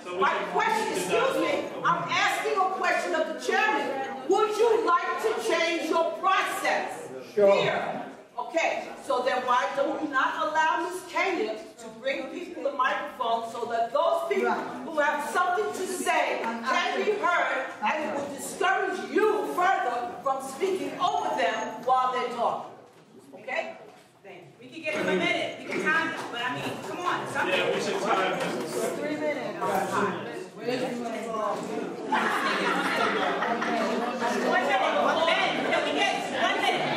So My question, excuse me, I'm asking a question of the chairman. Would you like to change your process? Sure. Here. Okay, so then why don't we not allow Ms. Kenya to bring people the microphone so that those people who have something to say can be heard, and it would discourage you further from speaking over them while they're talking. Okay? We can give him a minute. We can time it. But I mean, come on. Something. Yeah, we should time this. 3 minutes. One minute. Can we get 1 minute? 1 minute.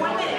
1 minute.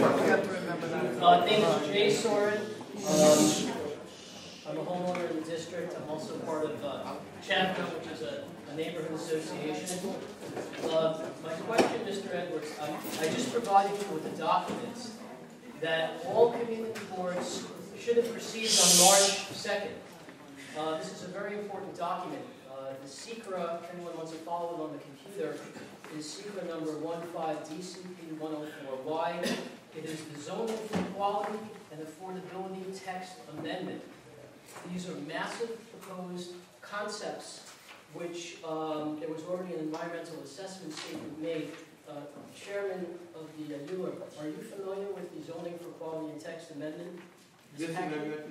Name is Jay Soren. I'm a homeowner in the district. I'm also part of CHAPCO, which is a neighborhood association. My question, Mr. Edwards, I just provided you with the documents that all community boards should have received on March 2nd. This is a very important document. The SECRA, if anyone wants to follow it on the computer, is SECRA number 15DCP104Y. It is the Zoning for Quality and Affordability Text Amendment. These are massive proposed concepts which there was already an environmental assessment statement made. Chairman of the ULURP, are you familiar with the Zoning for Quality and Text Amendment? Yes,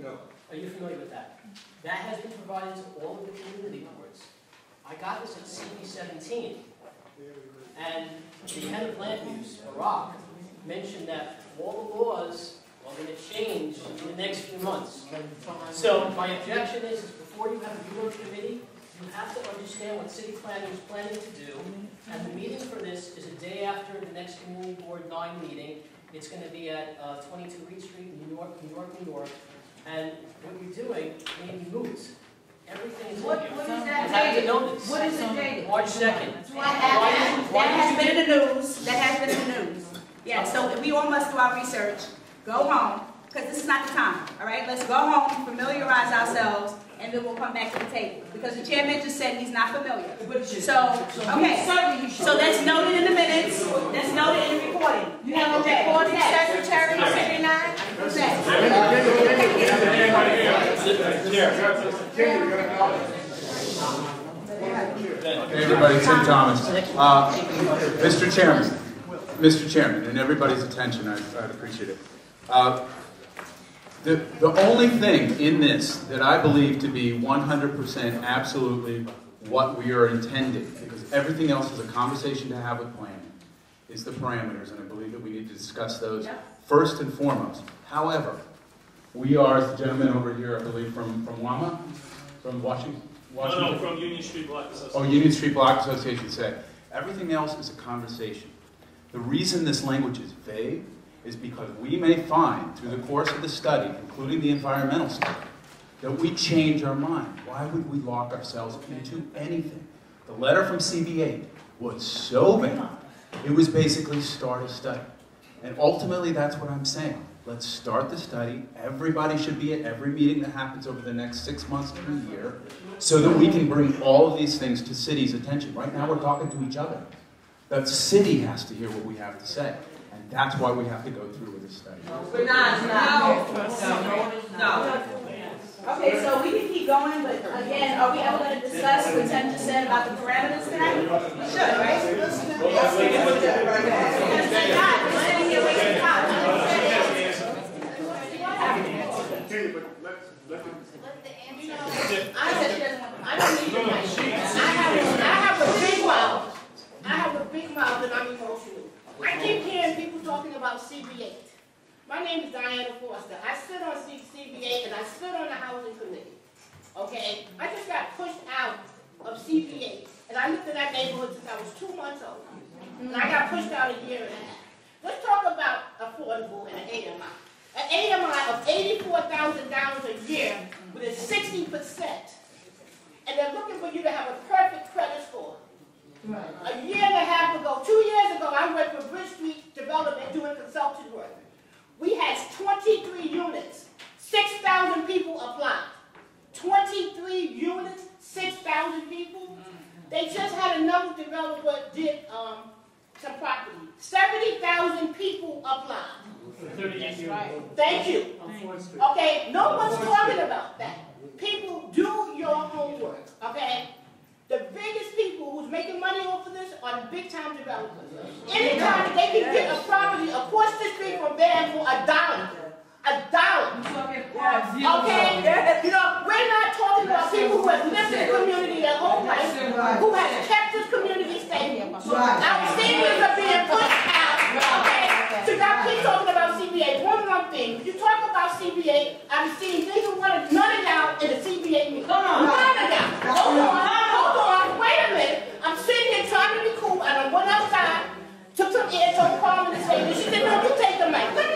no. Are you familiar with that? That has been provided to all of the community boards. I got this at CB9, and the head of land use, Barack, mentioned that all the laws are going to change in the next few months. So my objection is before you have a ULURP committee, you have to understand what city planning is planning to do, and the meeting for this is a day after the next Community Board 9 meeting. It's going to be at 22 Reed Street in New York, New York, and what you're doing may be moot. Everything is in here. What is You that have to date? know this. What is the date? March 2nd. That has been in the news. That has been in the news. Yeah, so we all must do our research. Go home, because this is not the time. All right, let's go home, familiarize ourselves, and then we'll come back to the table. Because the chairman just said he's not familiar. So, okay. So that's noted in the minutes. That's noted in the recording. You have a recording secretary, CB9? Who's that? Okay, everybody, Tim Thomas. Mr. Chairman, and everybody's attention, I'd appreciate it. The only thing in this that I believe to be 100% absolutely what we are intending, because everything else is a conversation to have with planning, is the parameters, and I believe that we need to discuss those first and foremost. However, we are, as the gentleman over here, I believe, from WAMA, from Washington? No, from Union Street Block Association. Oh, Union Street Block Association said. Everything else is a conversation. The reason this language is vague is because we may find, through the course of the study, including the environmental study, that we change our mind. Why would we lock ourselves into anything? The letter from CB8 was so vague, it was basically start a study. And ultimately, that's what I'm saying. Let's start the study. Everybody should be at every meeting that happens over the next 6 months to a year, so that we can bring all of these things to city's attention. Right now, we're talking to each other. The city has to hear what we have to say. And that's why we have to go through with this study. No. Okay, so we can keep going, but again, are we ever going to discuss what Tim just said about the parameters tonight? We should, right? I don't need my sheet. I have a big mouth and I'm emotional. I keep hearing people talking about CB8. My name is Diana Foster. I sit on CB8 and I sit on the housing committee. Okay? I just got pushed out of CB8 and I lived in that neighborhood since I was 2 months old. And I got pushed out a year and a half. Let's talk about affordable and an AMI. An AMI of $84,000 a year with a 60%. And they're looking for you to have a perfect credit score. Right. A year and a half ago, 2 years ago, I worked for Bridge Street Development doing consulting work. We had 23 units, 6,000 people applied. 23 units, 6,000 people. They just had another developer did some property. 70,000 people applied. That's right. Thank you. Okay, no one's talking about that. People, do your homework, okay? The biggest people who's making money off of this are the big-time developers. Anytime they can get a property across the street from them for $1. Okay? You know, we're not talking about people who have lived in the community their whole life, who have kept this community stable. Our seniors are being pushed out, okay? So y'all keep talking about CB8. One thing, you talk about CB8, I've seen none of y'all in the CB8 meeting. None of y'all. Hold on, wait a minute. I'm sitting here trying to be cool, and I went outside, took some air, told Carmen to say this. She said, no, you take the mic. Let me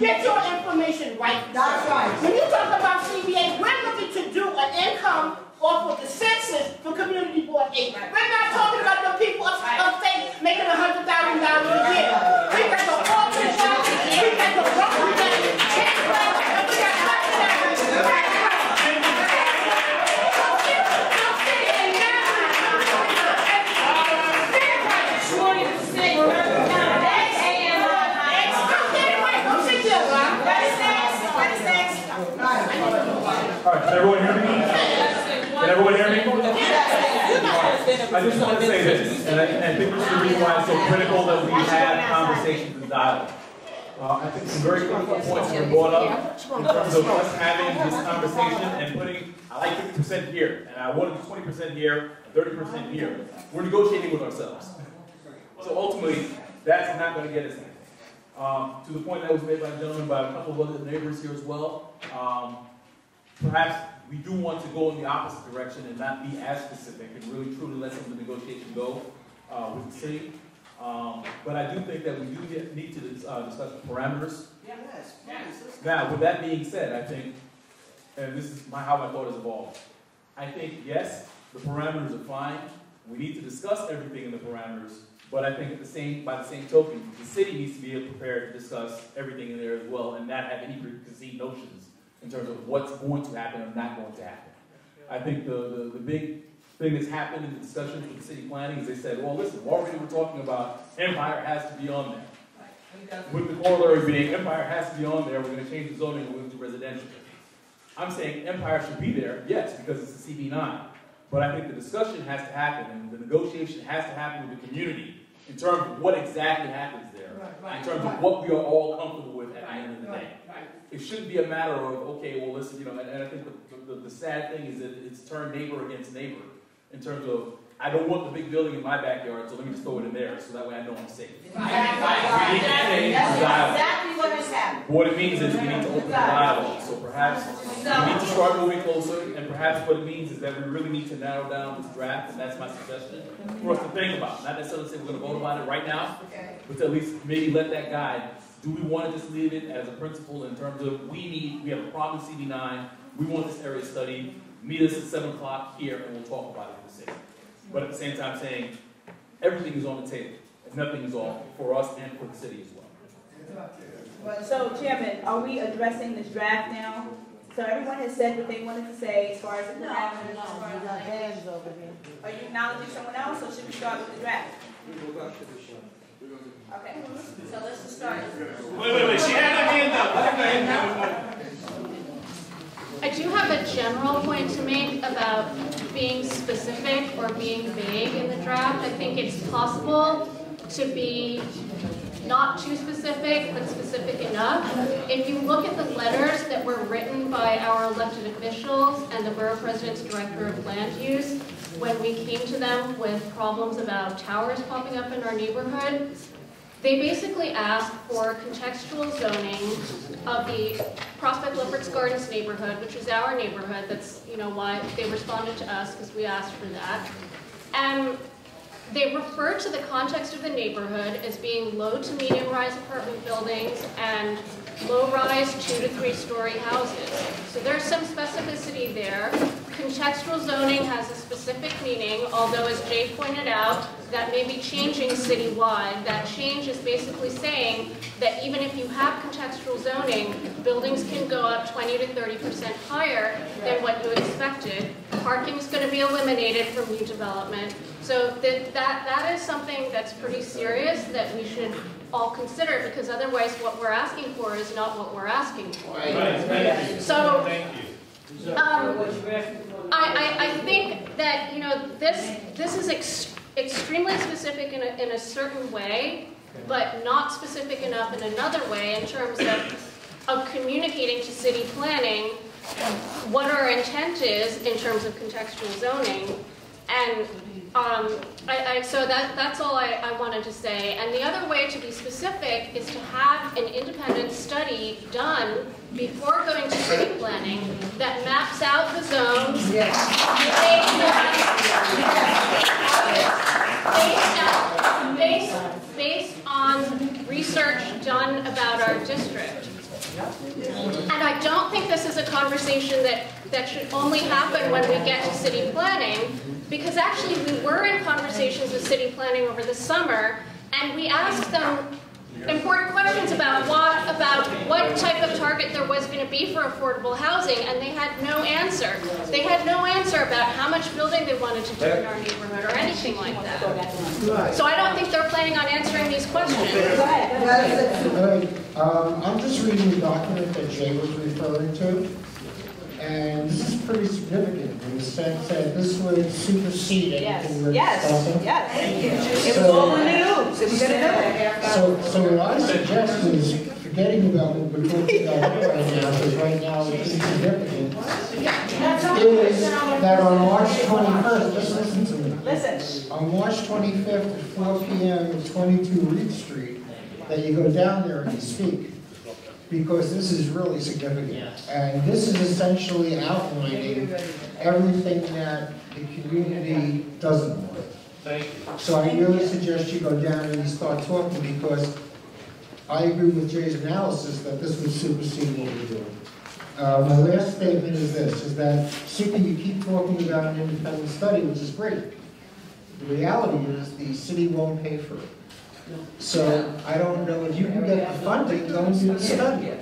Get your information right. That's right. When you talk about CBA, we're looking to do an income off of the census for Community Board 8. We're not talking about the people upstate making $100,000 a year. We got the orphan jobs, we got the broken down, and we got All right, can everyone hear me? Can everyone hear me? I just want to say this, and I think this is the reason why it's so critical that we have conversations and dialogue. I think some very critical points have been brought up in terms of us having this conversation and putting, I like 50% here, and I want to do 20% here, 30% here. We're negotiating with ourselves. So ultimately, that's not going to get us there. To the point that was made by the gentleman, by a couple of other neighbors here as well, perhaps we do want to go in the opposite direction and not be as specific and really truly let some of the negotiation go with the city. But I do think that we do need to discuss the parameters. Yes. Now, with that being said, I think, and this is how my thought has evolved, I think, yes, the parameters are fine. We need to discuss everything in the parameters, but I think by the same token, the city needs to be prepared to discuss everything in there as well and not have any preconceived notions in terms of what's going to happen or not going to happen. I think the big thing that's happened in the discussions with the city planning is they said, well, listen, already we're talking about Empire has to be on there. With the corollary being Empire has to be on there, we're going to change the zoning and we're going to do residential. I'm saying Empire should be there, yes, because it's a CB9. But I think the discussion has to happen and the negotiation has to happen with the community in terms of what exactly happens there, in terms of what we are all comfortable with at the end of the day. It shouldn't be a matter of, okay, well, listen, and I think the sad thing is that it's turned neighbor against neighbor in terms of, I don't want the big building in my backyard, so let me just throw it in there, so that way I know I'm safe. We need to change the dialogue. Exactly what has happened. What it means is we need to open the dialogue. So perhaps we need to start moving closer, and perhaps what it means is that we really need to narrow down this draft, and that's my suggestion for us to think about. Not necessarily say we're going to vote about it right now, but to at least maybe let that guide. Do we want to just leave it as a principle in terms of we have a problem with CB9, we want this area studied, meet us at 7 o'clock here, and we'll talk about it in the city. But at the same time saying everything is on the table, and nothing is off for us and for the city as well. So, Chairman, are we addressing this draft now? So everyone has said what they wanted to say as far as the parameters. Are you acknowledging someone else, or should we start with the draft? Okay, so let's just start. Wait, she had her hand up. I do have a general point to make about being specific or being vague in the draft. I think it's possible to be not too specific, but specific enough. If you look at the letters that were written by our elected officials and the Borough President's Director of Land Use, when we came to them with problems about towers popping up in our neighborhood, they basically asked for contextual zoning of the Prospect Leopards Gardens neighborhood, which is our neighborhood. That's why they responded to us, because we asked for that. And they referred to the context of the neighborhood as being low to medium rise apartment buildings and low rise 2 to 3 story houses. So there's some specificity there. Contextual zoning has a specific meaning, although as Jay pointed out, that may be changing citywide. That change is basically saying that even if you have contextual zoning, buildings can go up 20 to 30% higher than what you expected. Parking is going to be eliminated from new development. So that is something that's pretty serious that we should all consider, because otherwise what we're asking for is not what we're asking for. So I think that this is extremely specific in a certain way, but not specific enough in another way in terms of communicating to city planning what our intent is in terms of contextual zoning. And so that's all I wanted to say. And the other way to be specific is to have an independent study done before going to city planning that maps out the zones based on research done about our district. And I don't think this is a conversation that should only happen when we get to city planning, because actually we were in conversations with city planning over the summer, and we asked them important questions about what type of target there was going to be for affordable housing, and they had no answer. They had no answer about how much building they wanted to do in our neighborhood or anything like that. So I don't think they're planning on answering these questions. I'm just reading the document that Jay was referring to, and this is pretty significant in the sense that this would supersede anything we're discussing. Yes. It was all in the news. It was going to do it. So what I suggest is forgetting about what we're talking about right now, because right now it's insignificant, is that on March 21st, just listen to me. Listen. On March 25th at 4 p.m. at 22 Reed Street, that you go down there and you speak. Because this is really significant. And this is essentially outlining everything that the community doesn't want. Thank you. So I really suggest you go down and you start talking, because I agree with Jay's analysis that this would supersede what we're doing. My last statement is this, is that Sika, you keep talking about an independent study, which is great. The reality is the city won't pay for it. So I don't know if you can get the funding, go and do the study.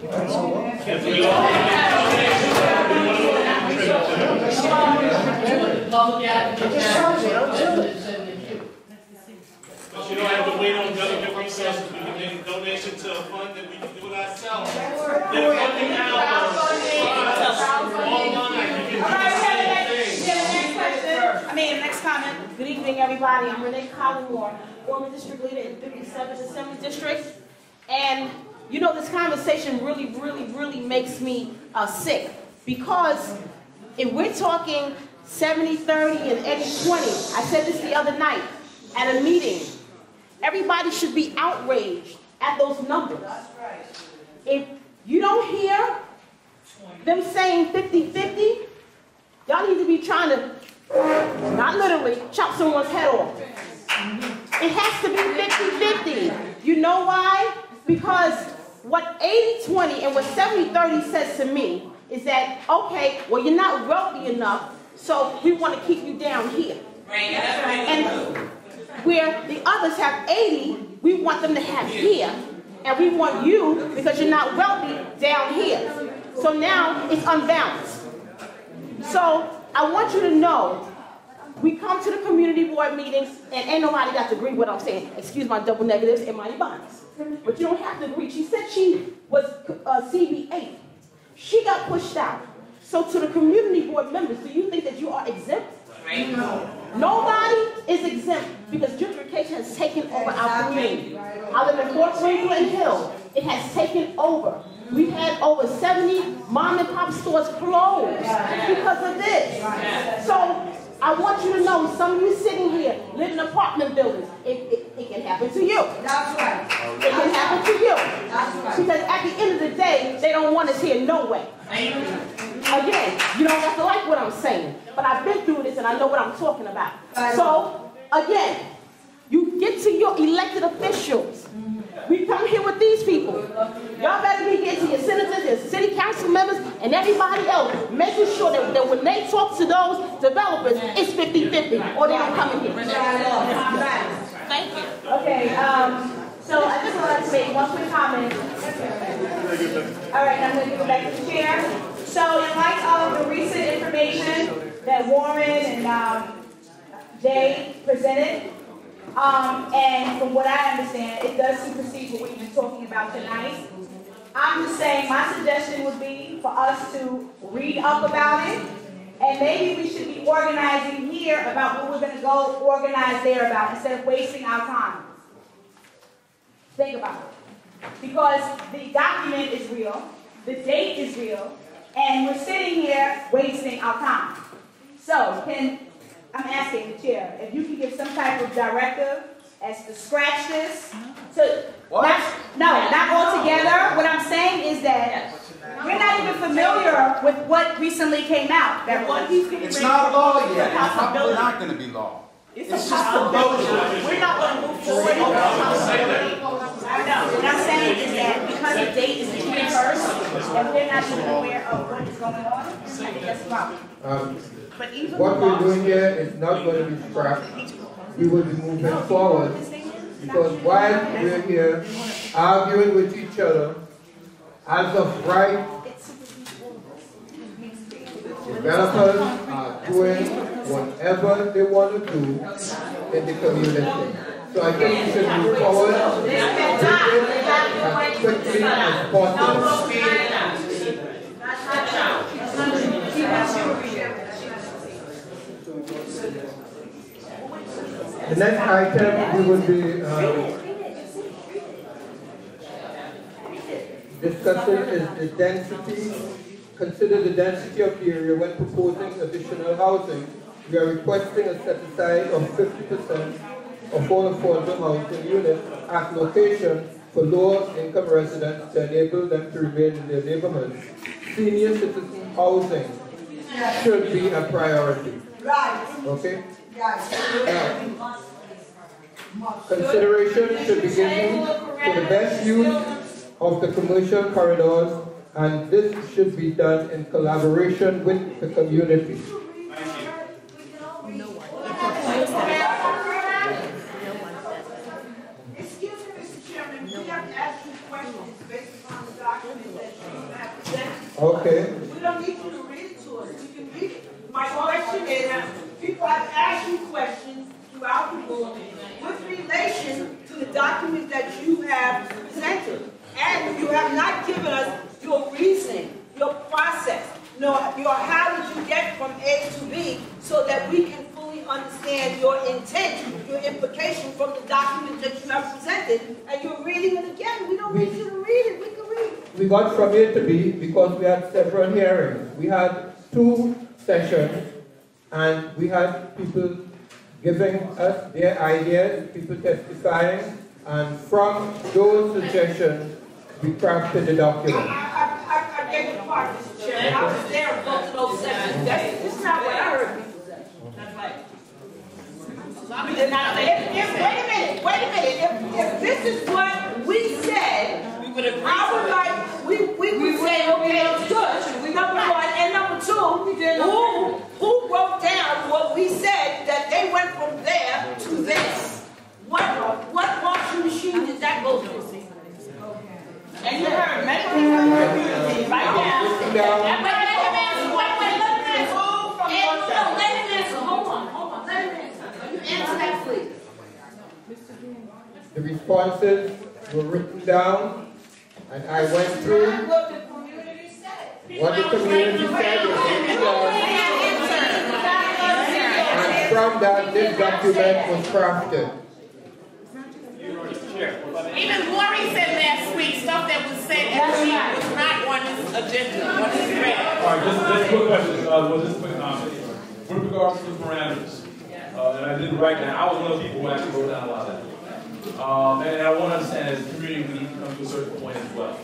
That's all. But you don't have to wait on government resources. We can make a donation to a fund that we can do it ourselves. Get funding out Next comment. Good evening, everybody. I'm Renee Collingwood, former district leader in 57th Assembly District. And you know, this conversation really makes me sick, because if we're talking 70-30 and 80-20, I said this the other night at a meeting, everybody should be outraged at those numbers. If you don't hear them saying 50-50, y'all need to be trying to, not literally, chop someone's head off. It has to be 50-50. You know why? Because what 80-20 and what 70-30 says to me is that, okay, well, you're not wealthy enough, so we want to keep you down here. And where the others have 80, we want them to have here. And we want you, because you're not wealthy, down here. So now it's unbalanced. So I want you to know, we come to the community board meetings, and ain't nobody got to agree with what I'm saying. Excuse my double negatives and my bonds. But you don't have to agree. She said she was CB8. She got pushed out. So to the community board members, do you think that you are exempt? No. Nobody is exempt, because gentrification has taken over our community. I live in Fort Franklin Hill. It has taken over. We've had over 70 mom and pop stores closed because of this. So I want you to know, some of you sitting here live in apartment buildings. It can happen to you. That's right. It can happen to you. That's right. Because at the end of the day, they don't want us here no way. Again, you don't have to like what I'm saying, but I've been through this and I know what I'm talking about. So, again, you get to your elected officials. We come here with these people. Y'all better be getting to your senators, your city council members, and everybody else, making sure that when they talk to those developers, it's 50-50, or they don't come in here. Thank you. Okay, so I just wanted to make one quick comment. All right, I'm going to give it back to the chair. So in light of the recent information that Warren and Jay presented, and from what I understand, it does supersede what we've been talking about tonight. I'm just saying my suggestion would be for us to read up about it, and maybe we should be organizing here about what we're going to go organize there about instead of wasting our time. Think about it. Because the document is real, the date is real, and we're sitting here wasting our time. So I'm asking the chair, if you can give some type of directive as to scratch this. Not altogether. What I'm saying is that we're not even familiar with what recently came out. It's not law yet. It's probably not going to be law. It's a possibility. We're not going to move forward. I know. What I'm saying is that because the date is the 21st, and we're not even aware of what is going on, I think that's a problem. But even What we're doing here is not going to be scrapped. We will be moving forward because while we're here arguing with each other, as of right, developers are doing whatever they want to do in the community. So I think we should move forward with it as quickly as possible. The next item we will be discussing is the density. Consider the density of the area when proposing additional housing. We are requesting a set aside of 50% of all affordable housing units at location for lower income residents to enable them to remain in their neighborhoods. Senior citizen housing should be a priority. Right. Okay? Now, consideration should be given to the best use of the commercial corridors, and this should be done in collaboration with the community. Excuse me, Mr. Chairman, we have to ask you questions based upon the document that you have presented. Okay. We don't need you to read it to us. You can read it. My question is, people have asked you questions throughout the board with relation to the document that you have presented. And you have not given us your reasoning, your process, your how did you get from A to B, so that we can fully understand your intent, your implication from the document that you have presented, and you're reading it again. We don't need you to read it, we can read it. We got from A to B because we had several hearings. We had 2 sessions, and we had people giving us their ideas, people testifying, and from those suggestions, we crafted the document. I beg your pardon, Mr. Chairman. I was there in both of those sessions. This is not what I heard people say. That's right. Wait a minute. If this is what we said, we would agree. I would like, we would say, okay, it's good. Number one, and number two, who wrote down what we said that they went from there to this? What washing machine did that go through? And you heard many people in the community right now. The responses were written down, and I went through what the community said was written down, and from that, this document was crafted. Even Lori said last week stuff that was said that was not on this agenda, on this thread. All right, just quick question. Just a quick comment. With regards to the parameters, and I didn't write down. I was one of the people who actually wrote down a lot of that. And I want to understand, as a community, we need to come to a certain point as well.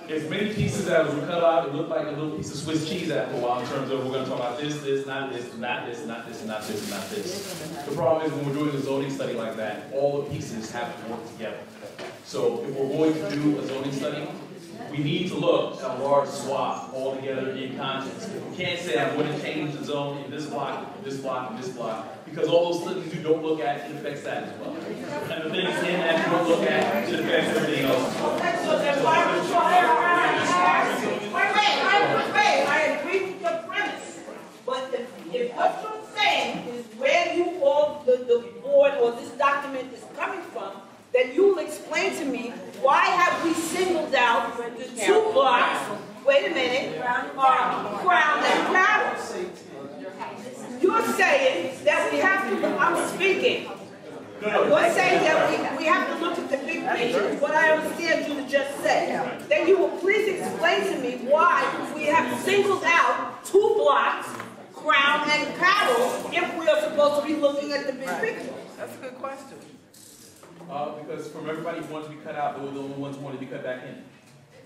As many pieces that was cut out, it looked like a little piece of Swiss cheese after a while in terms of we're going to talk about this, not this, not this, not this, not this, not this. The problem is when we're doing a zoning study like that, all the pieces have to work together. So if we're going to do a zoning study, we need to look at a large swath all together in context. We can't say I'm going to change the zone in this block, this block, and this block, because all those things you don't look at, it affects that as well. And the things in that you don't look at, it affects everything else. I agree with your premise. But if what you're saying is where you all, the board or this document is coming from, then you will explain to me why have we singled out the 2 blocks, wait a minute, Crown and Powers. You're saying that we have to, I'm speaking. You're saying that we have to look at the big picture, what I understand you to just say. Then you will please explain to me why we have singled out 2 blocks, Crown and Powell, if we are supposed to be looking at the big picture. That's a good question. Because from everybody who wanted to be cut out, they were the only ones who wanted to be cut back in.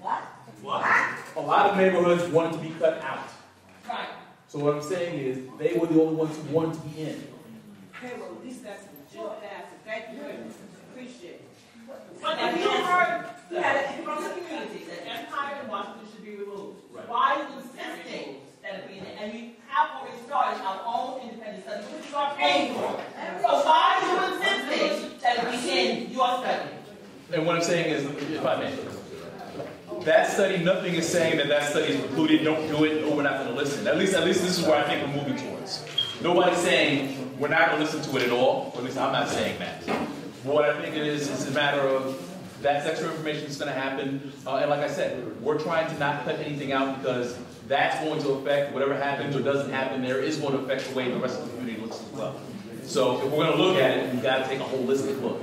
What? A lot of neighborhoods wanted to be cut out. Right. So what I'm saying is, they were the only ones who wanted to be in. Okay, well, at least that's a legit answer. Thank you very much. Appreciate it. But if you heard from the community that Empire and Washington And what I'm saying is, if I may, that study, nothing is saying that that study is included, don't do it, or we're not going to listen. At least this is where I think we're moving towards. Nobody's saying we're not going to listen to it at all, or at least I'm not saying that. But what I think it is a matter of that's extra information that's going to happen. And like I said, we're trying to not cut anything out because that's going to affect whatever happens or doesn't happen there is going to affect the way the rest of the community looks as well. So if we're going to look at it, we've got to take a holistic look.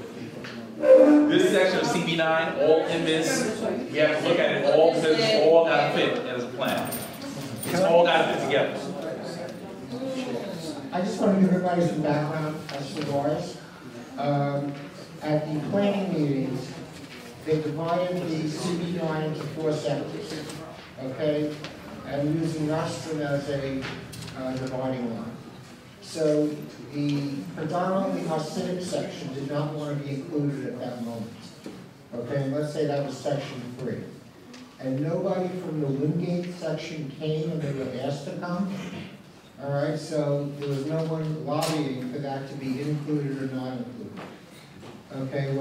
This section of CB9, all in this, we have to look at it all because it's all got to fit as a plan. It's all got to fit together. I just want to give everybody some background as to ours. At the planning meetings, they divided the CB9 into 4 sections, okay? And using Nostrum as a dividing line. So the predominantly Hasidic section did not want to be included at that moment. Okay, and let's say that was section 3. And nobody from the Wingate section came and they were asked to come. All right, so there was no one lobbying for that to be included or not included. Okay,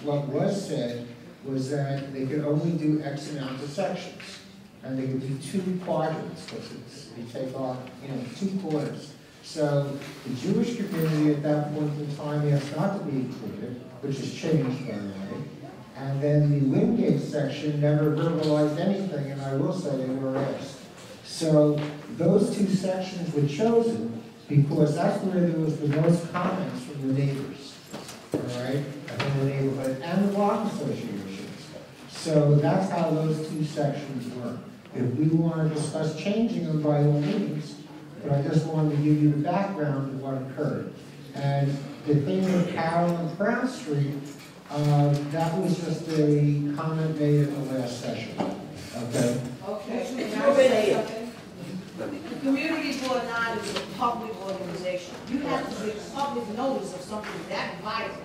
what was said was that they could only do X amount of sections. And they could do 2 quadrants, because you take off, 2 quarters. So the Jewish community at that point in time asked not to be included, which has changed by the way. And then the Wingate section never verbalized anything, and I will say they were asked. So those 2 sections were chosen because that's where there was the most comments from the neighbors, all right, from the neighborhood and the block associations. So that's how those 2 sections work. If we want to discuss changing them, by all means, but I just wanted to give you the background of what occurred. And the thing with Carroll and Brown Street, that was just a comment made in the last session. Okay? Okay. The Community Board 9 is a public organization. You have to give public notice of something that vital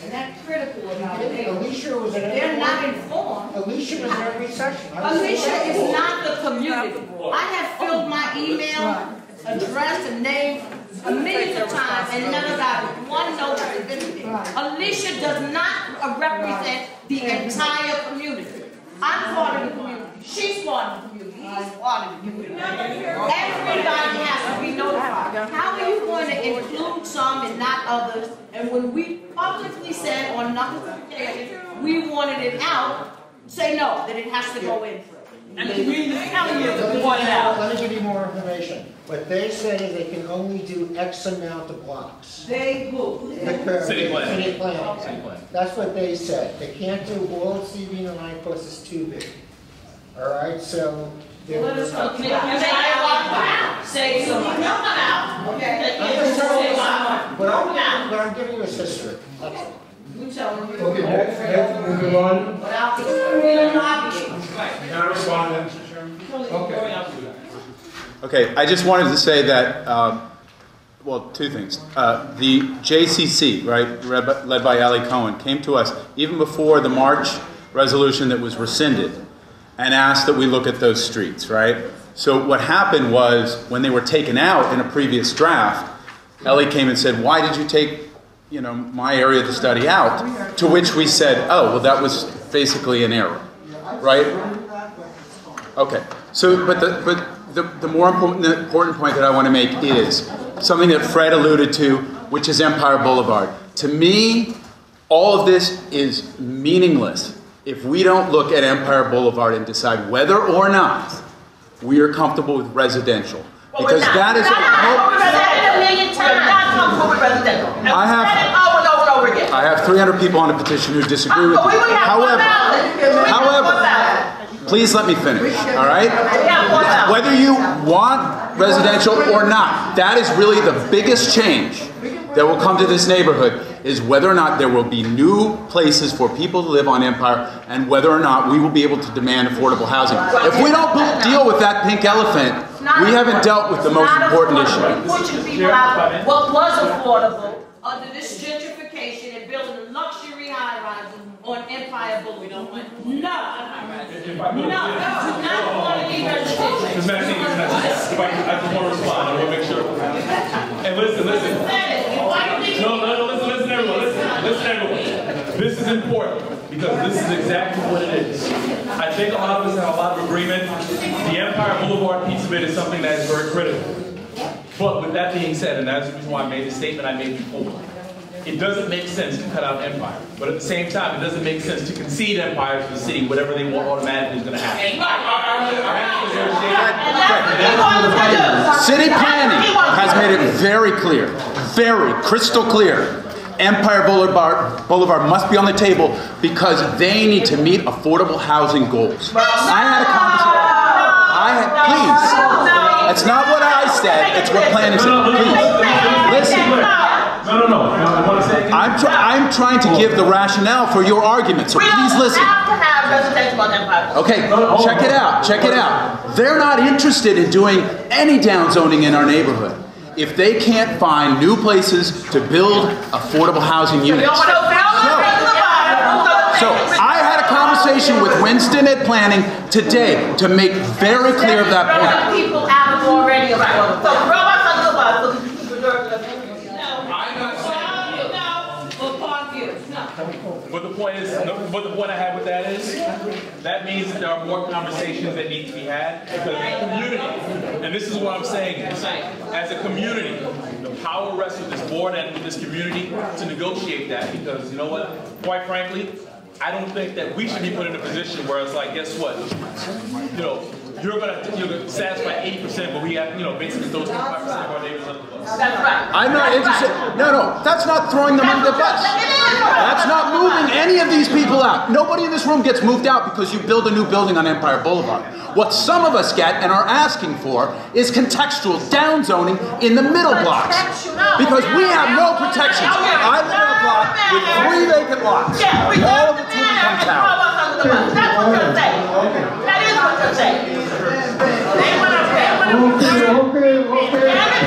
and that critical about it. Alicia was in They're not informed. Alicia was in every session. Alicia is not the community. I have filled my email, address, and name millions of times and never got one notice of anything. Alicia does not represent the entire community. I'm part of the community. She's part of the community. He's part of the community. Everybody has to be notified. How are you going to include some and not others? And when we publicly said on numbers of occasions we wanted it out, say no, that it has to go in. And the community is telling you we want it out. Let me give you more information. What they said is they can only do X amount of blocks. They who? City plan. City plan. That's what they said. They can't do all of CB9 because it's too big. All right, so let us know. And they out. Say so. Come out. Okay. But I'm giving you a history. That's all. We telling you. Okay, next moving on. Without the lobbying. Now respond, Mr. Chairman. Okay. Okay, I just wanted to say that, well, 2 things. The JCC, right, led by Ali Cohen, came to us even before the March resolution that was rescinded and asked that we look at those streets, right? So what happened was when they were taken out in a previous draft, Ellie came and said, why did you take, my area of the study out? To which we said, oh, well, that was basically an error, right? Okay, so, but the more important point that I want to make is something that Fred alluded to, which is Empire Boulevard. To me, all of this is meaningless if we don't look at Empire Boulevard and decide whether or not we are comfortable with residential. Because that is I have 300 people on a petition who disagree with me. However, please let me finish, all right? Whether you want residential or not, that is really the biggest change that will come to this neighborhood, is whether or not there will be new places for people to live on Empire and whether or not we will be able to demand affordable housing. If we don't deal with that pink elephant, we haven't dealt with the most important issue. Pushing people out what was affordable under this gentrification and building luxury high-rises on Empire Boulevard. No. Not quality residential. Ms. Maxine, I just want to respond. I want to make sure. And listen. No, listen, everyone. Listen, everyone. This is important. because this is exactly what it is. I think a lot of us have a lot of agreement. The Empire Boulevard Pizza Pit is something that is very critical. But with that being said, and that's the reason why I made the statement I made before, it doesn't make sense to cut out Empire. But at the same time, it doesn't make sense to concede Empire to the city. Whatever they want automatically is going to happen. City planning has made it very clear, very crystal clear. Empire Boulevard must be on the table because they need to meet affordable housing goals. I had a conversation. Please. That's not what I said. It's what planning said. Please. Listen. No. I'm trying to give the rationale for your argument, so please listen. We have to have residential on Empire. Okay, check it out, check it out. They're not interested in doing any downzoning in our neighborhood if they can't find new places to build affordable housing units. So I had a conversation with Winston at Planning today to make very clear of that point. People out already about so robots on the bus. But the point I have with that is, that means that there are more conversations that need to be had because the community, and this is what I'm saying, as a community, the power rests with this board and with this community to negotiate that because, you know what, quite frankly, I don't think that we should be put in a position where it's like, guess what, you know, you're gonna satisfy 80%, but we have, you know, basically those 25% of our neighbors under the bus. That's right. I'm not interested. No, that's not throwing them under the bus. That's not moving any of these people out. Nobody in this room gets moved out because you build a new building on Empire Boulevard. What some of us get and are asking for is contextual downzoning in the middle blocks. Because we have no protections. I live in a block with 3 vacant lots. All of the two become towers. That's what you're saying. That is what you're saying. They want to damage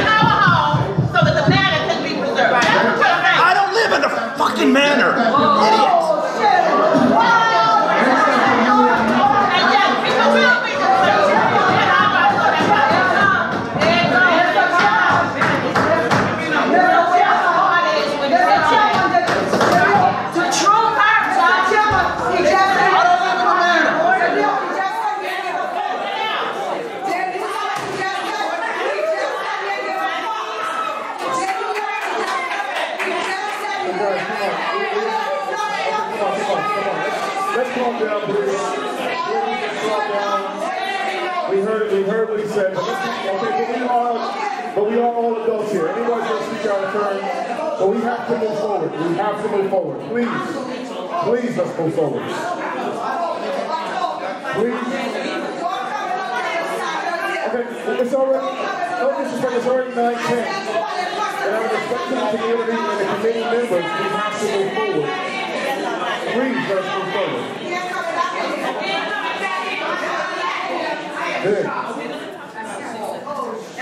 our home so that the manor can be preserved. That's what you're saying. I don't live in a fucking manor, idiot. And yes, people will be disturbed. We heard what he said, but we are all adults here. Anyone's going to speak out of turn, but we have to move forward. We have to move forward. Please, let's move forward. Please. Okay, it's already, no disrespect, it's already 9:10. And out of respect to the community and the committee members, we have to move forward. Please, let's move forward. Good.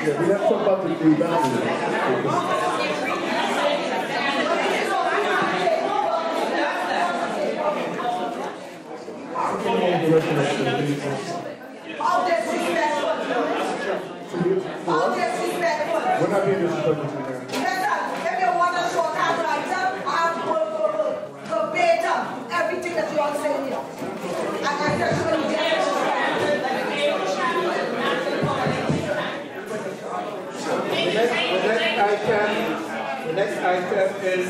Yeah, we have to talk about the boundaries. We're not being disrespectful to you. If you want a short answer, I'll verbatim everything that you are saying here. I just want to The next item is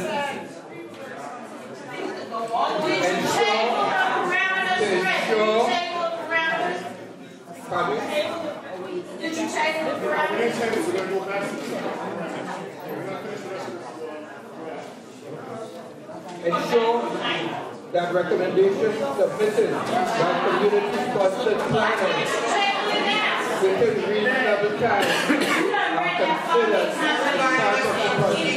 ensure that recommendations submitted by community-sponsored planners within reasonable time are considered as part of the project.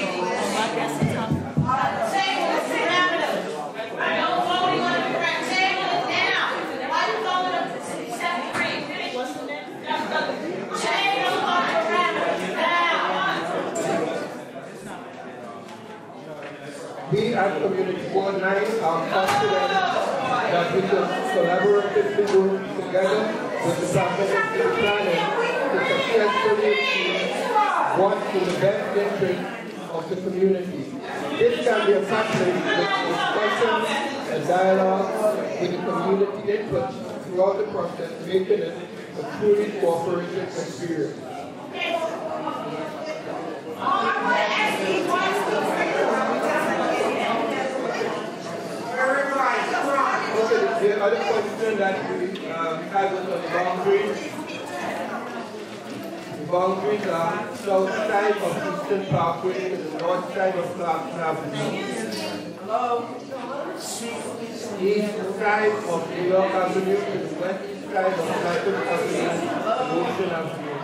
We at Community Board 9 are confident that we can collaboratively work together with the Department of City Planning to successfully achieve what's in the best interest of the community. This can be accomplished with discussions a dialogue with the community input throughout the process, making it a truly cooperative experience. Okay, the other question that we had was on the boundaries. The boundaries are south side of Eastern Parkway to the north side of Clarkson Avenue. East side of New York Avenue to the west side of Michael Avenue and Ocean Avenue.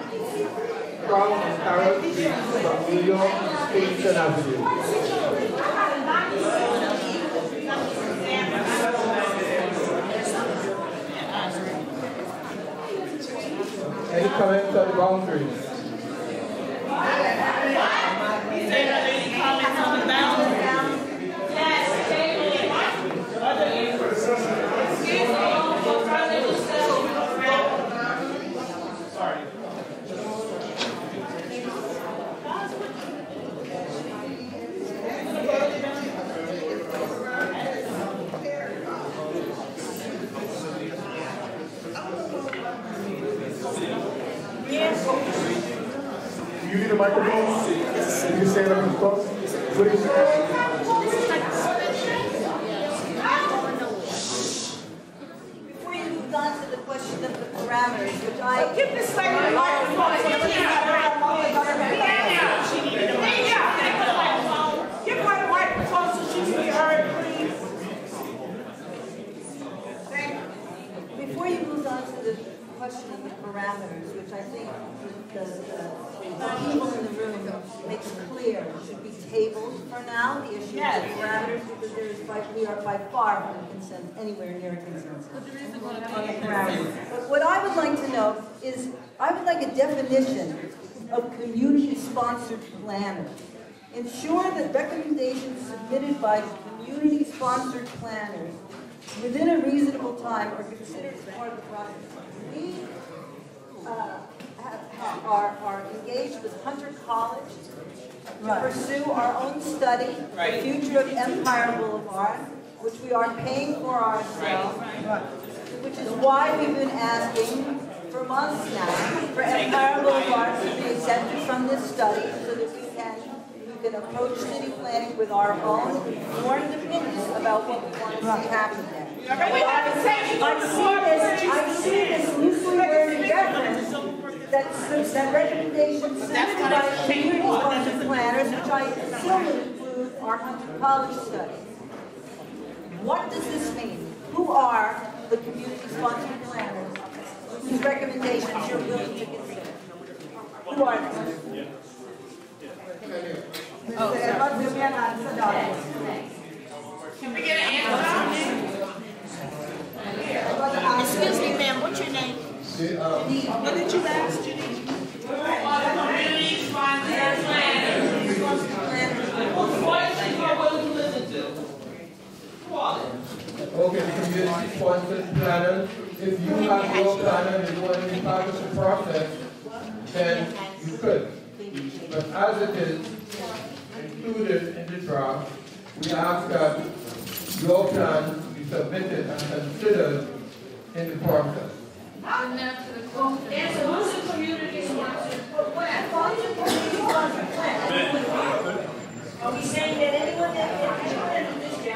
Crown and Carroll Street from New York to Kingston Avenue. Any comments on the boundaries? Any comments on the boundaries? Yes. Sorry. You need a microphone? You can stand up and talk, please. Before you move on to the question of the parameters, which I... Give this lady the microphone. Give her the microphone so she can be heard, please. Before you move on to the question of the parameters, which I think the people in the room makes clear should be tabled for now, the issue of the parameters, because we are by far from anywhere near a consensus on the parameters. But what I would like to know is, I would like a definition of community-sponsored planners. Ensure that recommendations submitted by community-sponsored planners within a reasonable time are considered as part of the process. We are engaged with Hunter College to pursue our own study, The Future of Empire Boulevard, which we are paying for ourselves, which is why we've been asking for months now for Empire Boulevard to be exempted from this study so that we can approach city planning with our own informed opinions about what we want to see happen there. I see this loosely worded reference that recommendations submitted by community-sponsored planners, which I assume would include our Hunter College study. What does this mean? Who are the community-sponsored planners whose recommendations you're willing to consider? Who are they? Can we get an answer? Excuse me, ma'am, what's your name? What did you ask, Judy? Community-sponsored planners. Whose voices you are willing to listen to? Okay, the community-sponsored planners, if you have your planner and you want to be part of the process, then you could. But as it is included in the draft, we ask that your plan be submitted and considered in the process. Yes, who's the community-sponsored plan? Are we saying that anyone that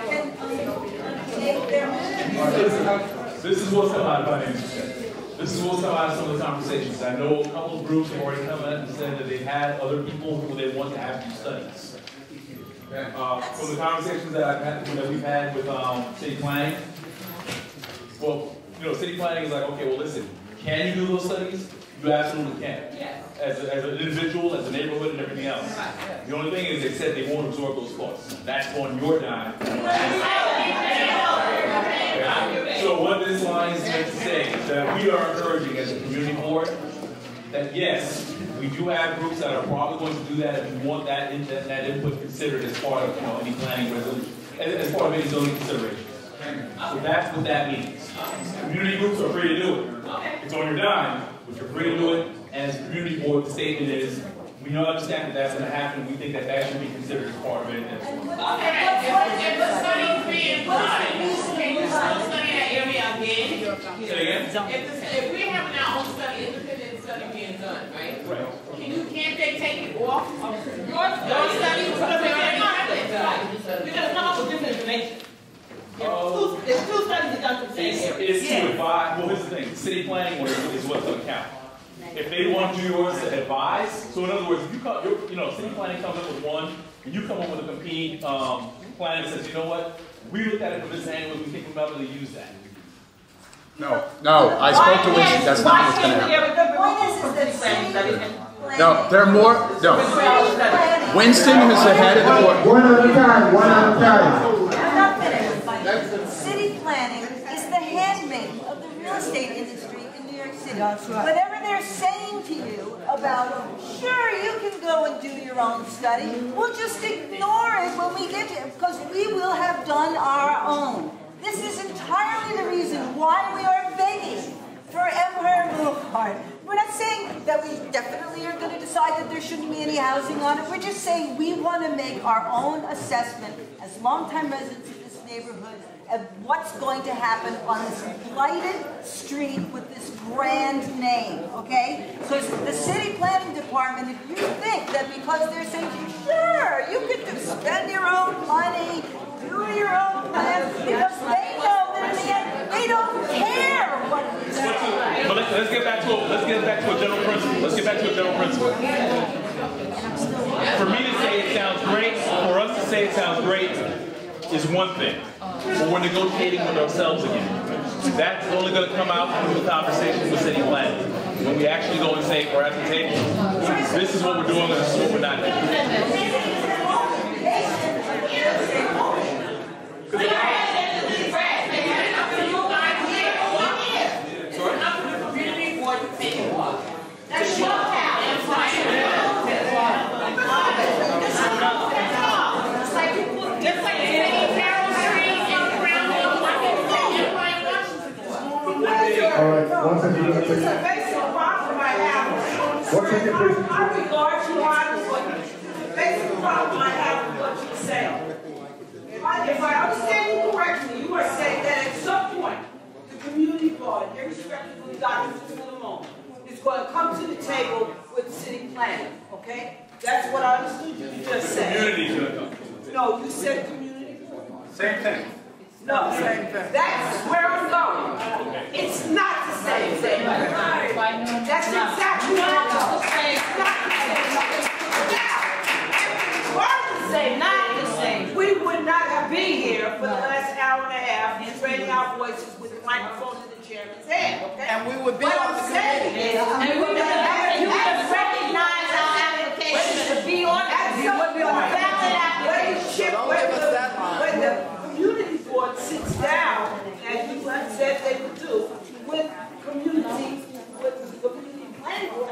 can take their... This is what's come out of financial check. This is what's come out of some of the conversations. I know a couple of groups have already come in and said that they've had other people who they want to have do studies. From the conversations that we've had with city planning, well, city planning is like, okay, well, listen, can you do those studies? You absolutely can. Yes. As an individual, as a neighborhood, and everything else. The only thing is they said they won't absorb those costs. That's on your dime. So what this line is meant to say is that we are encouraging as a community board that yes, we do have groups that are probably going to do that if we want that input considered as part of any planning resolution, as part of any zoning consideration. So that's what that means. Community groups are free to do it. It's on your dime, but you're free to do it. And as a community board, the statement is We don't understand that that's going to happen. We think that that should be considered as part of it as well. Okay, if the study's being done, can you still study that area again? Say again? If we're having our own study, independent study being done, right? Can't they take it off of your study because they already have it? We just come up with different information. If two studies are done for the same area. It's to advise. Well, here's the thing. City planning is what's going to count. If they want to do yours to advise, so in other words, if you come, city planning comes up with one, and you come up with a competing plan that says, you know what, we looked at it from this angle, we think we're not going to use that. No, I spoke to Winston. That's not what's going to happen. No, there are more. No. Winston, who's the head of the board. One at a time. I'm not finished. City planning is the handmaiden of the real estate industry in New York City. That's right. Whatever they're saying to you about, sure, you can go and do your own study, we'll just ignore it when we get to it, because we will have done our own. This is entirely the reason why we are begging for Empire Boulevard. We're not saying that we definitely are going to decide that there shouldn't be any housing on it. We're just saying we want to make our own assessment as longtime residents of this neighborhood of what's going to happen on this blighted street with this brand name, okay? So the city planning department, if you think that because they're saying to you, sure, you can just spend your own money, do your own plan, because they know that in the end, they don't care what it is. But let's get back to a general principle. For me to say it sounds great, for us to say it sounds great, is one thing. But we're negotiating with ourselves again. That's only going to come out through the conversation with city planning. When we actually go and say, we're at the table, this is what we're doing and this is what we're not doing. That's your house. Just like Carroll Street and Crown Hill, all right, one second. It's a basic problem I have. One second, please. I regard you on the basic problem I have with what you say. If I understand you correctly, you are saying that at some point, the community board, irrespective of documents in the moment, is going to come to the table with city planning, okay? That's what I understood you just said. Community's going to come. No, you said community board. Same thing. No, same thing. That's where I'm going. It's not the same thing. That's exactly what I'm going. It's not the same. Not the same. We would not have been here for the last hour and a half raising our voices with the microphone in the chairman's hand. Okay? And we would be what on I'm the saying committee. is, you would have recognized our application to be on that. You would be on the ballot application. When the community board sits down, as you have said they would do, with community planning board,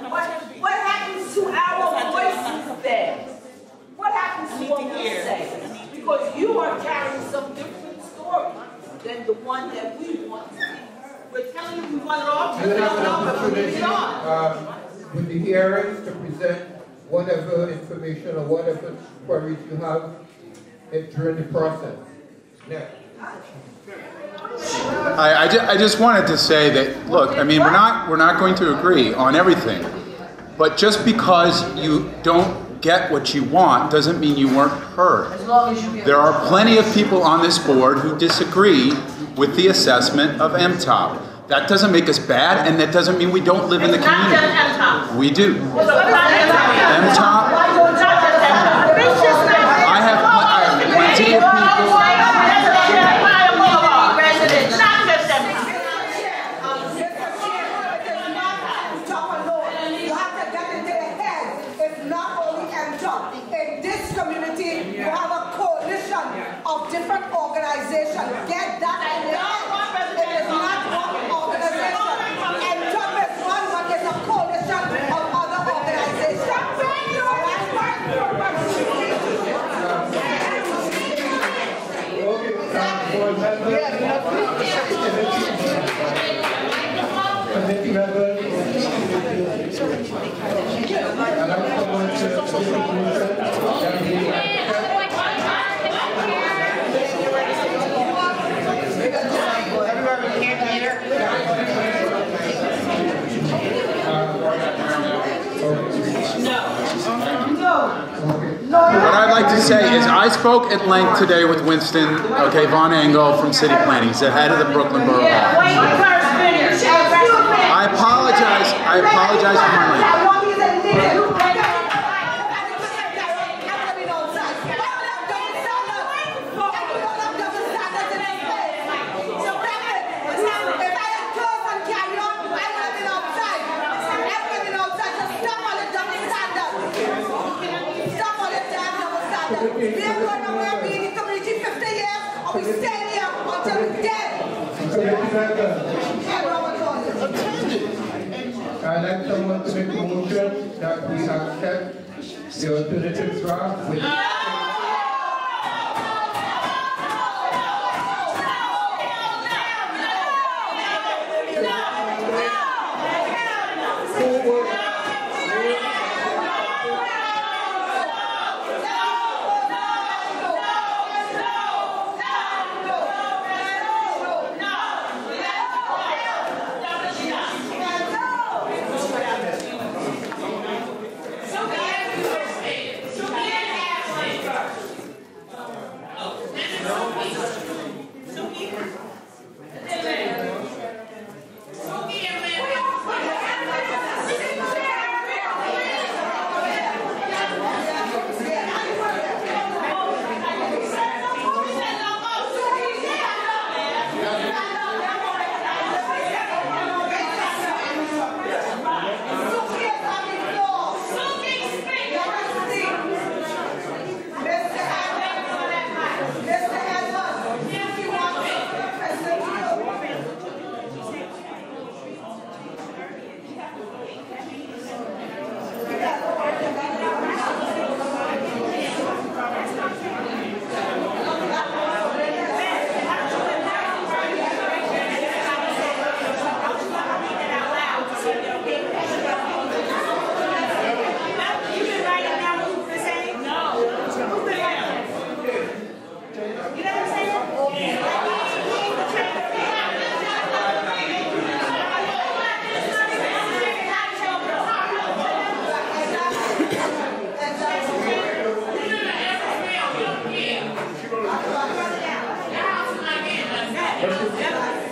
what happens to our voices then? What happens to what we say? Because you are carrying some different story than the one that we want to see. We're telling you we want it off, we don't know, but we're moving on. With the hearings to present whatever information or whatever queries you have during the process. Next. I just wanted to say that, look, I mean, we're not going to agree on everything, but just because you don't get what you want doesn't mean you weren't heard. There are plenty of people on this board who disagree with the assessment of MTOP. That doesn't make us bad, and that doesn't mean we don't live in the community. We do. MTOP. I have plenty of people. Different organizations. Get that in your head. It is not one organization. And Trump is one, but there's a coalition of other organizations. Committee members. What I'd like to say is I spoke at length today with Winston, Von Engel from City Planning. He's the head of the Brooklyn Borough Office. I apologize for my language. I'd like someone to make a motion that we accept the alternative draft with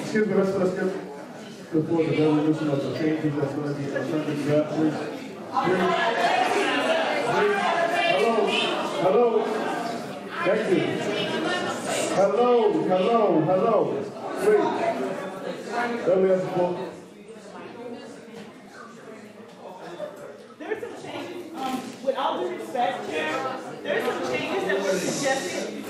Excuse me, let's get before the resolution of the changes that's going to be concerned with that, please. Hello. Thank you. Hello. Please. Let me ask the floor. There's some changes, with all due respect, Chair, there's some changes that were suggested.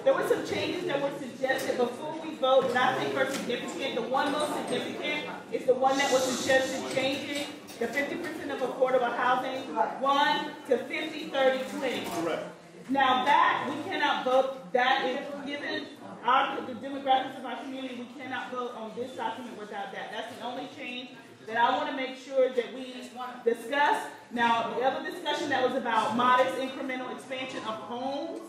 There were some changes that were suggested before we vote, and I think are significant. The one most significant is the one that was suggested changing the 50% of affordable housing, 1 to 50, 30, 20. Correct. Now that, we cannot vote, that is given the demographics of our community, we cannot vote on this document without that. That's the only change that I want to make sure that we discuss. Now, the other discussion that was about modest incremental expansion of homes,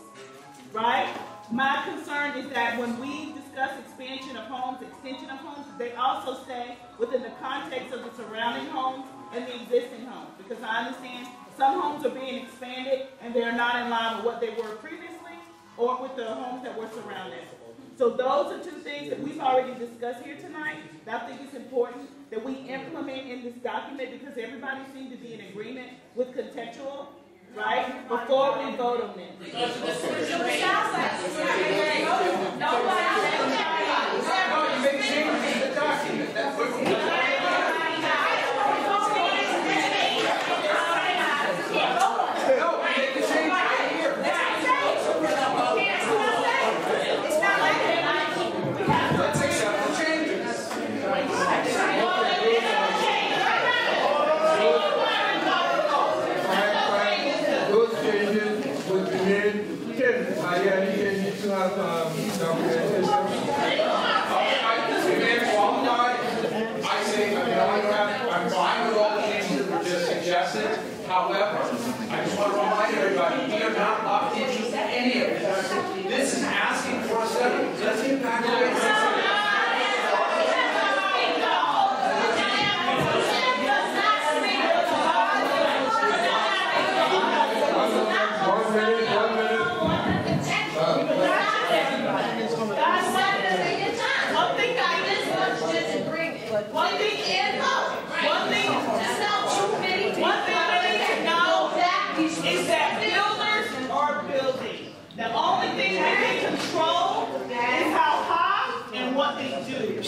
right? My concern is that when we discuss expansion of homes, extension of homes, they also stay within the context of the surrounding homes and the existing homes. Because I understand some homes are being expanded and they're not in line with what they were previously or with the homes that were surrounding. So those are two things that we've already discussed here tonight that I think it's important that we implement in this document because everybody seems to be in agreement with contextual, right, before we vote on it. address it. However, I just want to remind everybody, we are not locked into any of this. This is asking for a study. Let's get back to it. Is that builders are building. The only thing they can control is how high and what they do.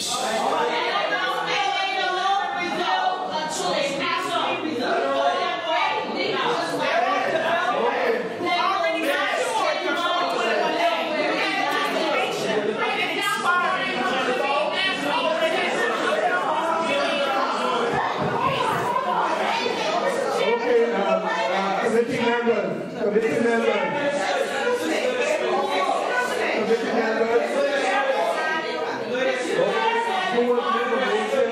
Committee members. Who was the motion?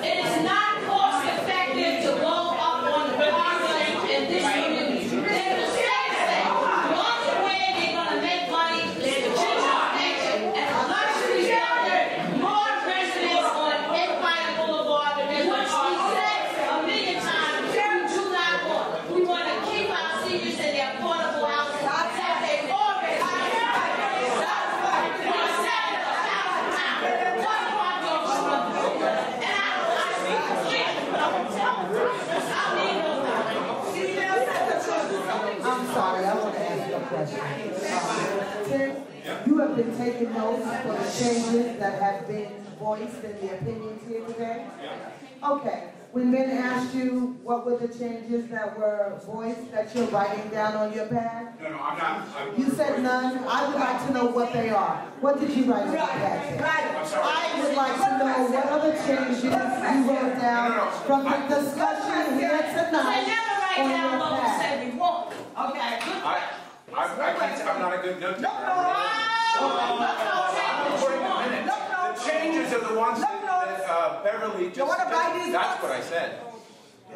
It is not cost effective to blow up on the housing in this community. They will say that the only way they're going to make money is to gentrification and a luxury building more residents on Empire Boulevard. And which we said a million times, we do not want. We want to keep our seniors in their affordable houses. As they already I'm sorry, I want to ask you a question. Tim, you have been taking notes for the changes that have been voiced in the opinions here today? Okay. When men asked you what were the changes that were voiced that you're writing down on your pad? No, I'm not. You said none? I would like to know what they are. What did you write on your pad? I would like to know what other changes you wrote down from the discussion here tonight on your pad. Okay. I'm not a good note taker. The changes are the ones that Beverly just did. That's what I said.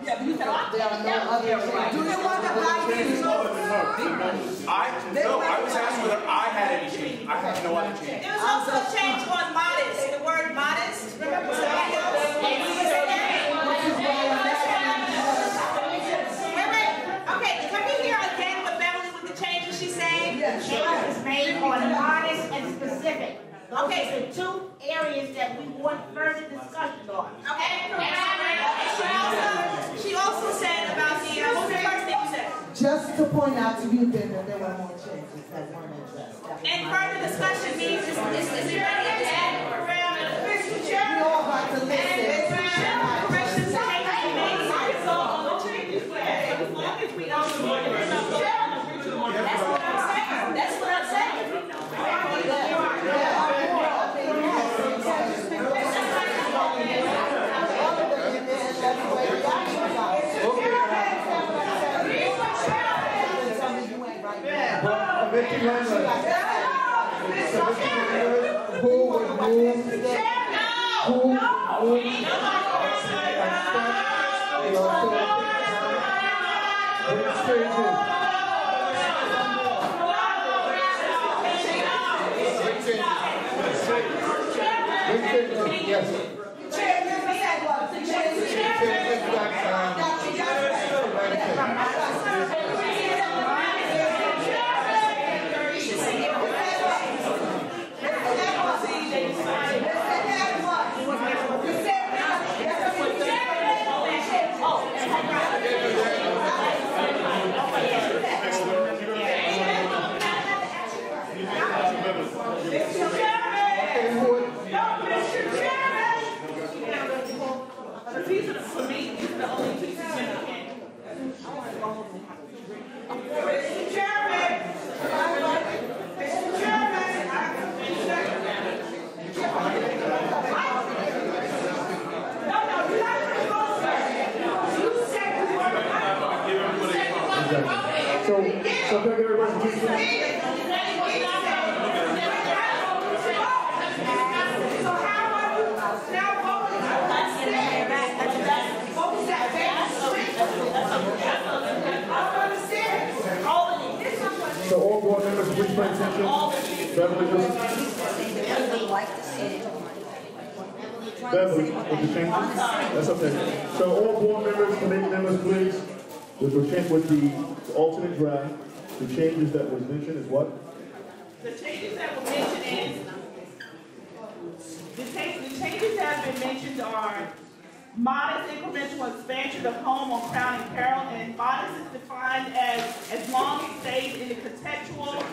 Yeah, but you said there are no other changes. Do you want to buy these notes? I was asked whether I had any changes. I have no other changes. There was also a change on modest, the word modest. Remember Okay, can we hear again what Beverly with the changes she's saying? Changes made on modest and specific. Okay, so two areas that we want further discussion on. Okay, and she also said about the, what was the first thing you said? Just to point out to you, Ben, that there were more changes that weren't addressed. And further discussion means is everybody at Mr. Chair? We all have to listen. Corrections and changes we made. So the changes we had, as long as we don't that's what I'm saying. That's what I'm saying. Committee members. Who would move? Who moved? So thank everybody. please pay attention. Beverly, They would like to see it. Beverly, with the changes? That's okay. So all board members, committee members, please, with the alternate draft, the changes that was mentioned is what? The changes that were mentioned is, the changes that have been mentioned are modest incremental expansion of home on Crown and Carroll, and modest is defined as long as it stays in the contextual,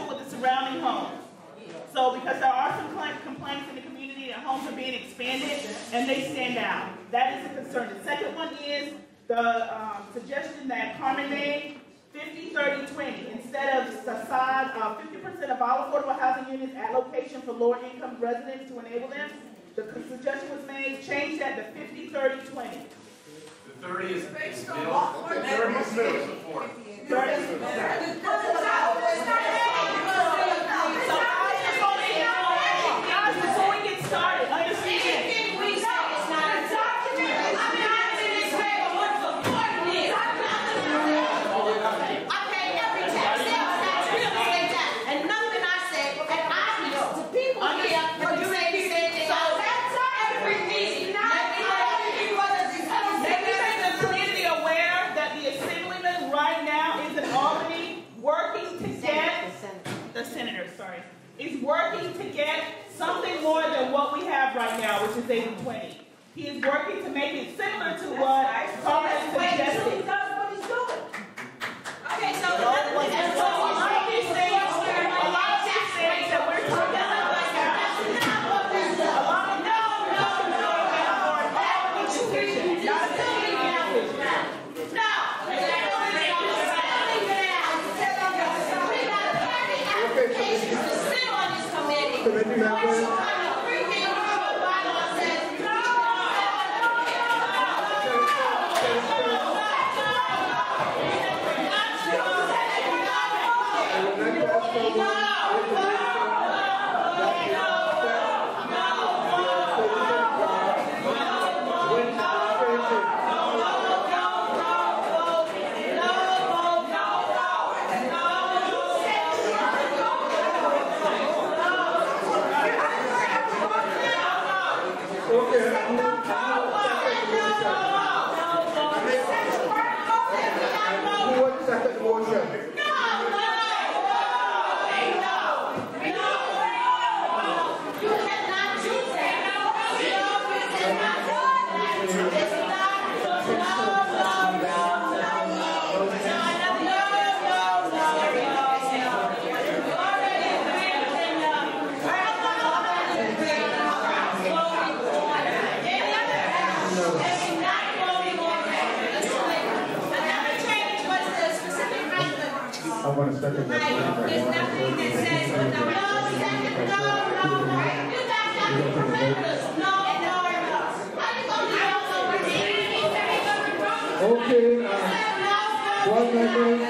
with the surrounding homes. So because there are some complaints in the community that homes are being expanded and they stand out. That is a concern. The second one is the suggestion that Carmen made, 50-30-20. Instead of facade, 50% of all affordable housing units at location for lower income residents to enable them. The suggestion was made, change that to 50-30-20. The 30 is middle. The 30 is middle support. 30 is before we get started, understand. Is working to get something more than what we have right now, which is 80-20. He is working to make it similar to what Carmen suggested. That's what he's doing. Okay, so a lot of these things that we're talking about right now, committee members. I want to second that. There's nothing that says okay, board members.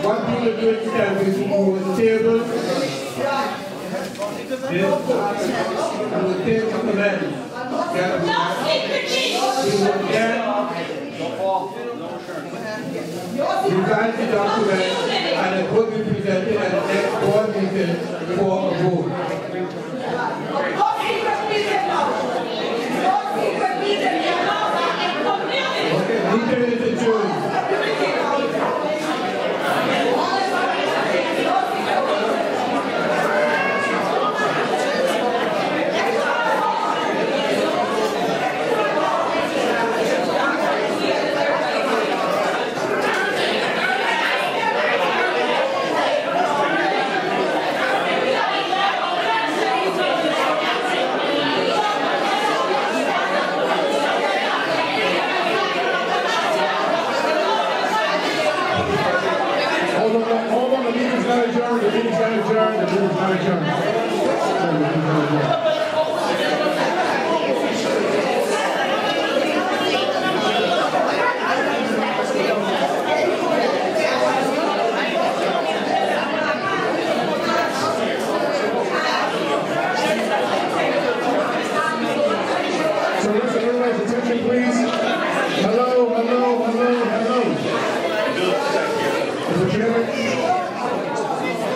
What we will do instead is we will table the command. We will then revise the document and it will be presented at the next board meeting for a vote. Okay, meeting is adjourned.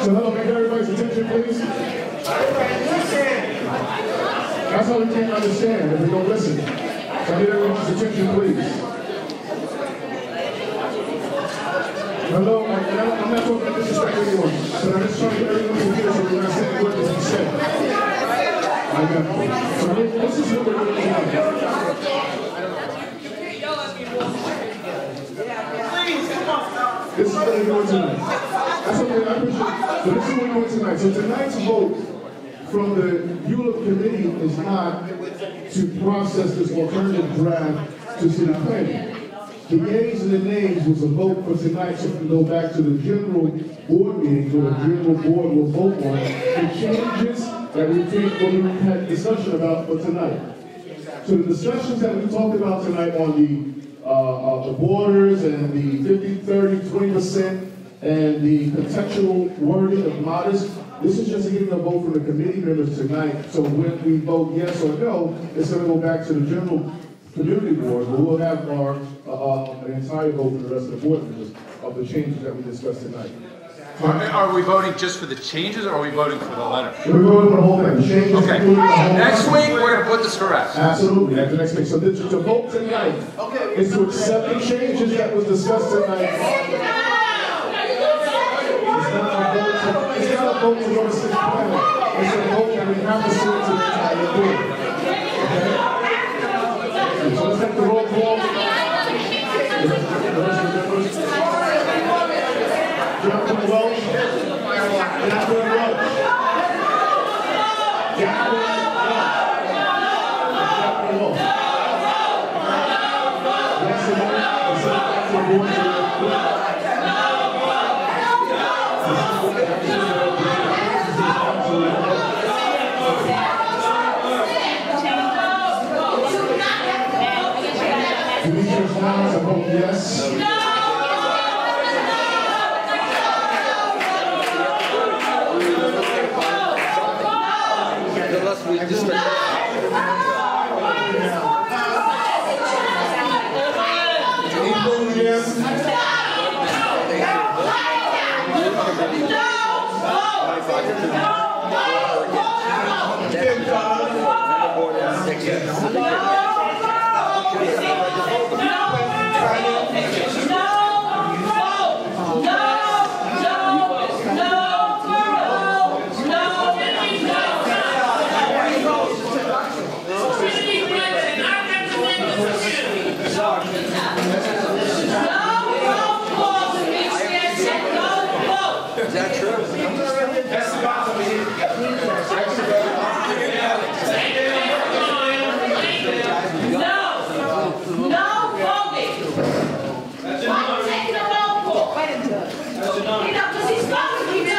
So hello, make everybody's attention, please. That's all we can't understand if we don't listen. So I need everyone's attention, please. Hello, I'm not talking to disrespect anyone, but I'm just trying to get everyone to hear so we're not saying what is said. I got it. So this is what we're going to do. This is what we're doing tonight. That's okay, I appreciate it. So this is what we're doing tonight. So tonight's vote from the ULURP committee is not to process this alternative draft to city planning. The yeas and the nays was a vote for tonight, so we can go back to the general board meeting where the general board will vote on the changes that we think we had discussion about for tonight. So the discussions that we talked about tonight on the borders and the 50, 30, 20% and the contextual wording of modest, this is just getting a vote from the committee members tonight. So when we vote yes or no, it's going to go back to the general community board, but we'll have our an entire vote for the rest of the board members of the changes that we discussed tonight. Are we voting just for the changes, or are we voting for the letter? We're voting for the whole thing. Changes Okay. including the whole Next thing. week, we're going to put this to rest. Absolutely, at the next meeting. So to vote tonight is to accept the changes that was discussed tonight. It's not a vote to go to city planning. It's a vote that we have to send to the entire board. Okay? So let's take the roll call. Jonathan Welch. Jonathan Welch. Yes. Is that true? I'm taking a roll call. You know, because he's supposed to be